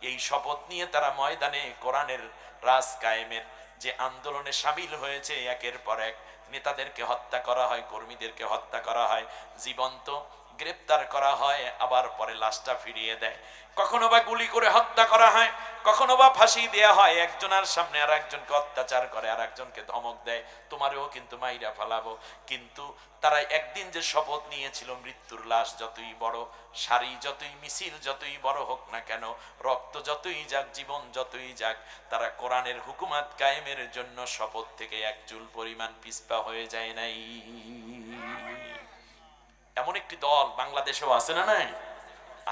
এই শপথ নিয়ে তারা ময়দানে কোরআনের রাজ কায়েমের যে আন্দোলনে শামিল হয়েছে। একের পর এক নেতাদেরকে হত্যা করা হয়, কর্মীদেরকে হত্যা করা হয়, জীবন্ত গ্রেপ্তার করা হয়, আবার পরে লাশটা ফিরিয়ে দেয়, কখনো বা গুলি করে হত্যা করা হয়, কখনো বা ফাঁসি দেয়া হয়। একজনের সামনে আর একজনকে অত্যাচার করে, আর একজনকে ধমক দেয় তোমারেও কিন্তু মাইরা ফেলাবো। কিন্তু তারা একদিন যে শপথ নিয়েছিল মৃত্যুর লাশ যতই বড়, সারি যতই মিছিল যতই বড় হোক না কেন, রক্ত যতই যাক, জীবন যতই যাক, তারা কোরআনের হুকুমাত কায়েমের জন্য শপথ থেকে এক চুল পরিমাণ পিছপা হয়ে যায় নাই। এমন একটি দল বাংলাদেশেও আছে না? নাই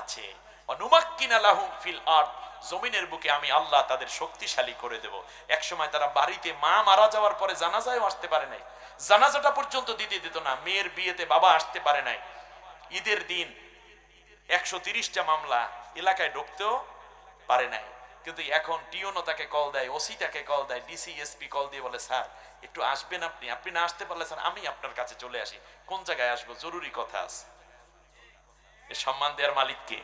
আছে। অনুমাক্কিনা লাহুম ফিল আরদ, জমিনের বুকে আমি আল্লাহ তাদের শক্তিশালী করে দেব। এক সময় তারা বাড়িতে মা মারা যাওয়ার পরে জানাজায়ও আসতে পারে নাই, জানাজাটা পর্যন্ত দিতে দিত না। মেয়ের বিয়েতে বাবা আসতে পারে নাই, ঈদের দিন 130টা মামলা, এলাকায় ঢুকতেও পারে নাই। কিন্তু এখন টিওনো তাকে কল দেয়, ওসি তাকে কল দেয়, ডিসি এসপি কল দিয়ে বলে স্যার একটু আসবেন আপনি, আপনি না আসতে পারলে স্যার আমি আপনার কাছে চলে আসি। কোন জায়গায় আসবো, জরুরি কথা আছে। এ সম্মান দেওয়ার মালিক কে?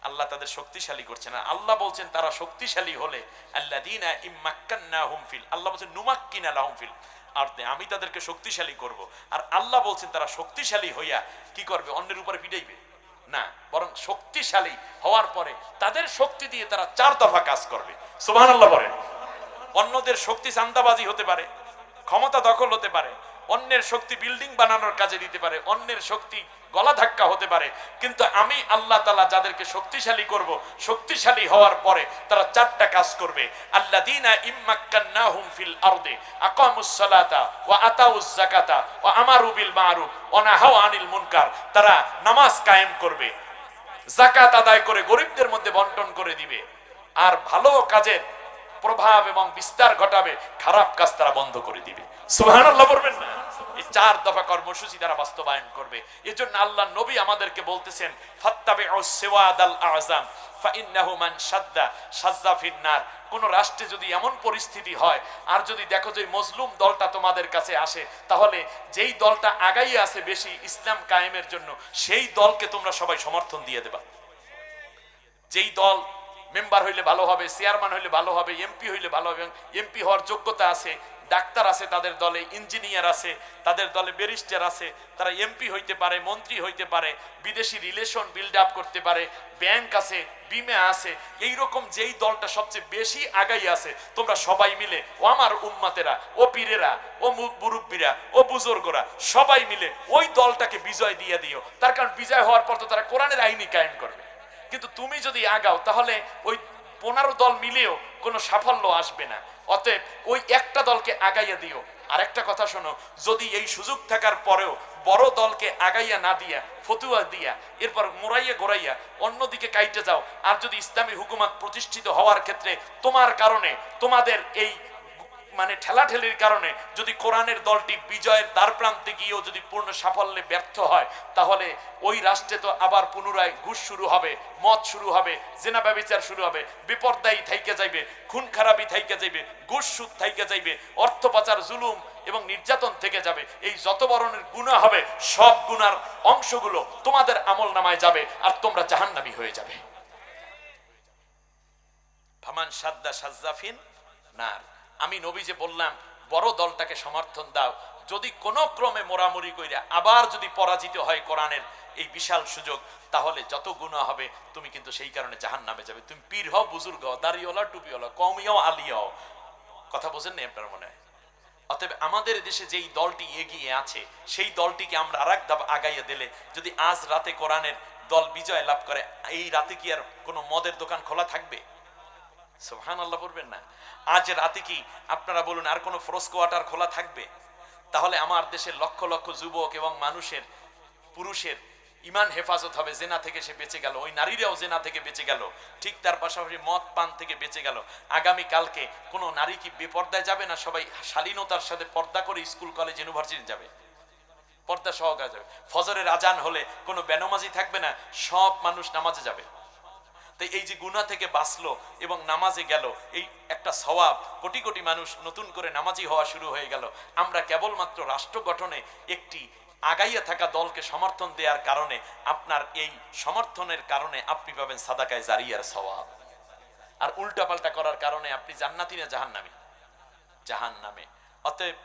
আল্লাহ তাদের শক্তিশালী করছেন। আল্লাহ বলছেন তারা শক্তিশালী হলে আল্লাযীনা ইম্মাক্কান্নাহুম ফিল, আল্লাহ বলছেন নুমাক্কিনা লাহুম ফিল আরদে, আমি তাদেরকে শক্তিশালী করব। আর আল্লাহ বলছেন তারা শক্তিশালী হইয়া কি করবে? অন্যের উপরে পিটাইবে না, বরং শক্তিশালী হওয়ার পরে তাদের শক্তি দিয়ে তারা 4 দফা কাজ করবে। সুবহানাল্লাহ বলেন। অন্যদের শক্তি চাঁদাবাজি হতে পারে, ক্ষমতা দখল হতে পারে, অন্যের শক্তি বিল্ডিং বানানোর কাজে দিতে পারে, অন্যের শক্তি গলা ধাক্কা হতে পারে, কিন্তু আমি আল্লাহ তাআলা যাদেরকে শক্তিশালী করব, শক্তিশালী হওয়ার পরে তারা 4টা কাজ করবে। আল্লাযীনা ইম্মাক্কান্নাহুম ফিল আরদি আকামুস সালাতা ওয়া আতাউজ যাকাতা ওয়া আমারু বিল মারুফ ওয়া নাহাউ আনিল মুনকার, তারা নামাজ কায়েম করবে, যাকাত আদায় করে গরিবদের মধ্যে বন্টন করে দিবে, আর ভালো কাজের প্রভাব এবং বিস্তার ঘটাবে, খারাপ কাজ তারা বন্ধ করে দিবে। সুবহানাল্লাহ বলবেন না? এই 4 দফা কর্মসূচি তারা বাস্তবায়ন করবে। এজন্য আল্লাহ নবী আমাদেরকে বলতেছেন ফাত্তাবিউস সিওয়াদাল আযম ফাইন্নাহু মান শাদ্দা শাজ্জা ফিন্নার। কোন রাষ্ট্রে যদি এমন পরিস্থিতি হয় আর যদি দেখো যে মজলুম দলটা তোমাদের কাছে আসে, তাহলে যেই দলটা আগাইয়ে আছে বেশি ইসলাম কায়েমের জন্য, সেই দলকে তোমরা সবাই সমর্থন দিয়ে দেবা। যেই দল মেম্বার হইলে ভালো হবে, চেয়ারম্যান হইলে ভালো হবে, এমপি হইলে ভালো হবে, এমপি হওয়ার যোগ্যতা আছে, ডাক্তার আছে তাদের দলে, ইঞ্জিনিয়ার আছে তাদের দলে, ব্যারিস্টার আছে, তারা এমপি হইতে পারে, মন্ত্রী হইতে পারে, বিদেশি রিলেশন বিল্ড আপ করতে পারে, ব্যাংক আছে, বিমা আছে, এইরকম যেই দলটা সবচেয়ে বেশি আগাই আছে, তোমরা সবাই মিলে, ও আমার উম্মাতেরা, ও পীরেরা, ও মুরব্বীরা, ও বুজুর্গরা, সবাই মিলে ওই দলটাকে বিজয় দিয়ে দিও। তার কারণ বিজয় হওয়ার পর তো তারা কোরআনের আইনি কায়েম করবে। কিন্তু তুমি যদি আগাও তাহলে ওই 15 দল মিলেও কোনো সাফল্য আসবে না। অতএব ওই একটা দলকে আগাইয়া দিও। আর একটা কথা শোনো, যদি এই সুযোগ থাকার পরেও বড় দলকে আগাইয়া না দিয়া, ফতুয়া দিয়া, এরপর মোড়াইয়া গোড়াইয়া অন্যদিকে কাইটে যাও, আর যদি ইসলামী হুকুমত প্রতিষ্ঠিত হওয়ার ক্ষেত্রে তোমার কারণে, তোমাদের এই মানে ঠেলাঠেলির কারণে যদি কোরআনের দলটি বিজয়ের দ্বার প্রান্তে গিয়েও যদি পূর্ণ সাফল্যে ব্যর্থ হয়, তাহলে ওই রাষ্ট্রে তো আবার পুনরায় ঘুষ শুরু হবে, মদ শুরু হবে, জেনা ব্যভিচার শুরু হবে, বিপর্যয় থাইকে যাইবে, খুন খারাপি থাইকে যাইবে, ঘুষ সুদ থাইকে যাইবে, অর্থ পাচার, জুলুম এবং নির্যাতন থেকে যাবে। এই যত বরণের গুনাহ হবে, সব গুনার অংশগুলো তোমাদের আমল নামায় যাবে, আর তোমরা জাহান্নামী হয়ে যাবে। ফামান সাদ্দা সাজ্জাফিন নার। আমি নবী যে বললাম বড় দলটাকে সমর্থন দাও, যদি কোনো ক্রমে মোরামুরি কইরা আবার যদি পরাজিত হয় কোরআনের এই বিশাল সুযোগ, তাহলে যত গুনাহ হবে তুমি কিন্তু সেই কারণে জাহান্নামে যাবে। তুমি পীর হও, বুজুর্গ হও, দাড়িওয়ালা, টুপিওয়ালা, কওমি হও, আলী হও। কথা বোঝেন না আপনার মনে হয়? অতএব আমাদের দেশে যেই দলটি এগিয়ে আছে সেই দলটিকে আমরা আরেক ধাপ আগাইয়া দিলে, যদি আজ রাতে কোরআনের দল বিজয় লাভ করে, এই রাতে কি আর কোনো মদের দোকান খোলা থাকবে? সুবহানাল্লাহ পড়বেন না? আজ রাতে কি আপনারা বলুন আর কোনো ফ্রোজ কোয়ার্টার খোলা থাকবে? তাহলে আমার দেশের লক্ষ লক্ষ যুবক এবং মানুষের, পুরুষের ইমান হেফাজত হবে, জেনা থেকে সে বেঁচে গেল, ওই নারীরাও জেনা থেকে বেঁচে গেল, ঠিক তার পাশাপাশি মদ পান থেকে বেঁচে গেল। আগামী কালকে কোনো নারী কি বেপর্দায় যাবে না? সবাই শালীনতার সাথে পর্দা করে স্কুল কলেজ ইউনিভার্সিটি যাবে, পর্দা সহকারে যাবে। ফজরের আজান হলে কোনো বেনামাজি থাকবে না, সব মানুষ নামাজে যাবে। তাই এই যে গুনাহ থেকে বাঁচলো এবং নামাজে গেল, এই একটা সওয়াব, কোটি কোটি মানুষ নতুন করে নামাজি হওয়া শুরু হয়ে গেল। আমরা কেবলমাত্র রাষ্ট্র গঠনে একটি আগাইয়া থাকা দলকে সমর্থন দেওয়ার কারণে, আপনার এই সমর্থনের কারণে আপনি পাবেন সাদাকায়ে জারিয়ার সওয়াব। আর উল্টাপাল্টা করার কারণে আপনি জান্নাতি না জাহান্নামী? জাহান্নামে। অতএব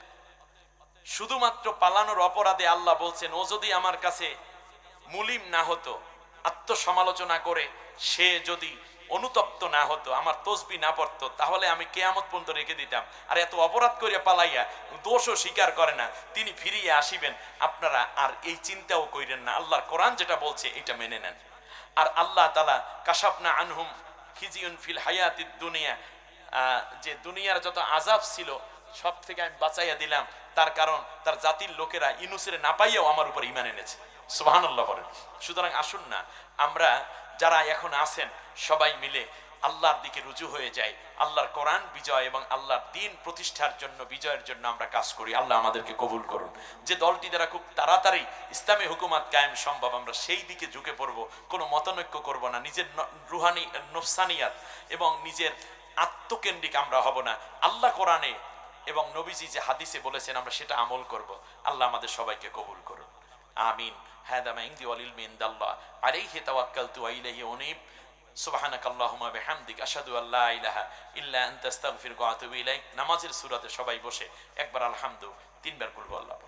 শুধুমাত্র পালানোর অপরাধে আল্লাহ বলছেন, ও যদি আমার কাছে মুলিম না হতো, আত্মসমালোচনা করে সে যদি অনুতপ্ত না হতো, আমার তসবিহ না পড়তো, তাহলে আমি কিয়ামত পর্যন্ত রেখে দিতাম। আর এত অপরাধ করিয়া পালাইয়া দোষও স্বীকার করে না, তিনি ফিরিয়ে আসিবেন, আপনারা আর এই চিন্তাও কইরেন না। আল্লাহর কোরআন যেটা বলছে এটা মেনে নেন। আর আল্লাহ তাআলা কাশাফনা আনহুম খিজিউন ফিল হায়াতিদ দুনিয়া, যে দুনিয়ার যত আযাব ছিল সব থেকে আমি বাঁচাইয়া দিলাম, তার কারণ তার জাতির লোকেরা ইউনূসের না পাইয়াও আমার উপর ঈমান এনেছে। সুবহানাল্লাহ বলেন। সুতরাং আসুন না আমরা যারা এখন আছেন সবাই মিলে আল্লাহর দিকে রুজু হয়ে যাই, আল্লাহর কোরআন বিজয় এবং আল্লাহর দ্বীন প্রতিষ্ঠার জন্য, বিজয়ের জন্য আমরা কাজ করি। আল্লাহ আমাদেরকে কবুল করুন। যে দলটি দ্বারা খুব তাড়াতাড়ি ইসলামী হুকুমাত কায়েম সম্ভব, আমরা সেই দিকে ঝুঁকে পড়ব, কোনো মতানৈক্য করব না, নিজের রুহানি নফসানিয়াত এবং নিজের আত্মকেন্দ্রিক আমরা হব না। আল্লাহ কোরআনে এবং নবীজি যে হাদিসে বলেছেন আমরা সেটা আমল করব। আল্লাহ আমাদের সবাইকে কবুল করুন, আমিন। হাদা মা ইনদি ওয়াল ইলমি ইনদাল্লাহ আলাইহি তাওয়াক্কালতু ওয়া ইলাইহি উনীব। সুবহানাকাল্লাহুম্মা বিহামদিক আশহাদু আল্লা ইলাহা ইল্লা আনতা আস্তাগফিরুকা ওয়া আতুবু ইলাইক। নামাজের সূরাতে সবাই বসে একবার আলহামদু, তিনবার কুল হুয়াল্লাহ।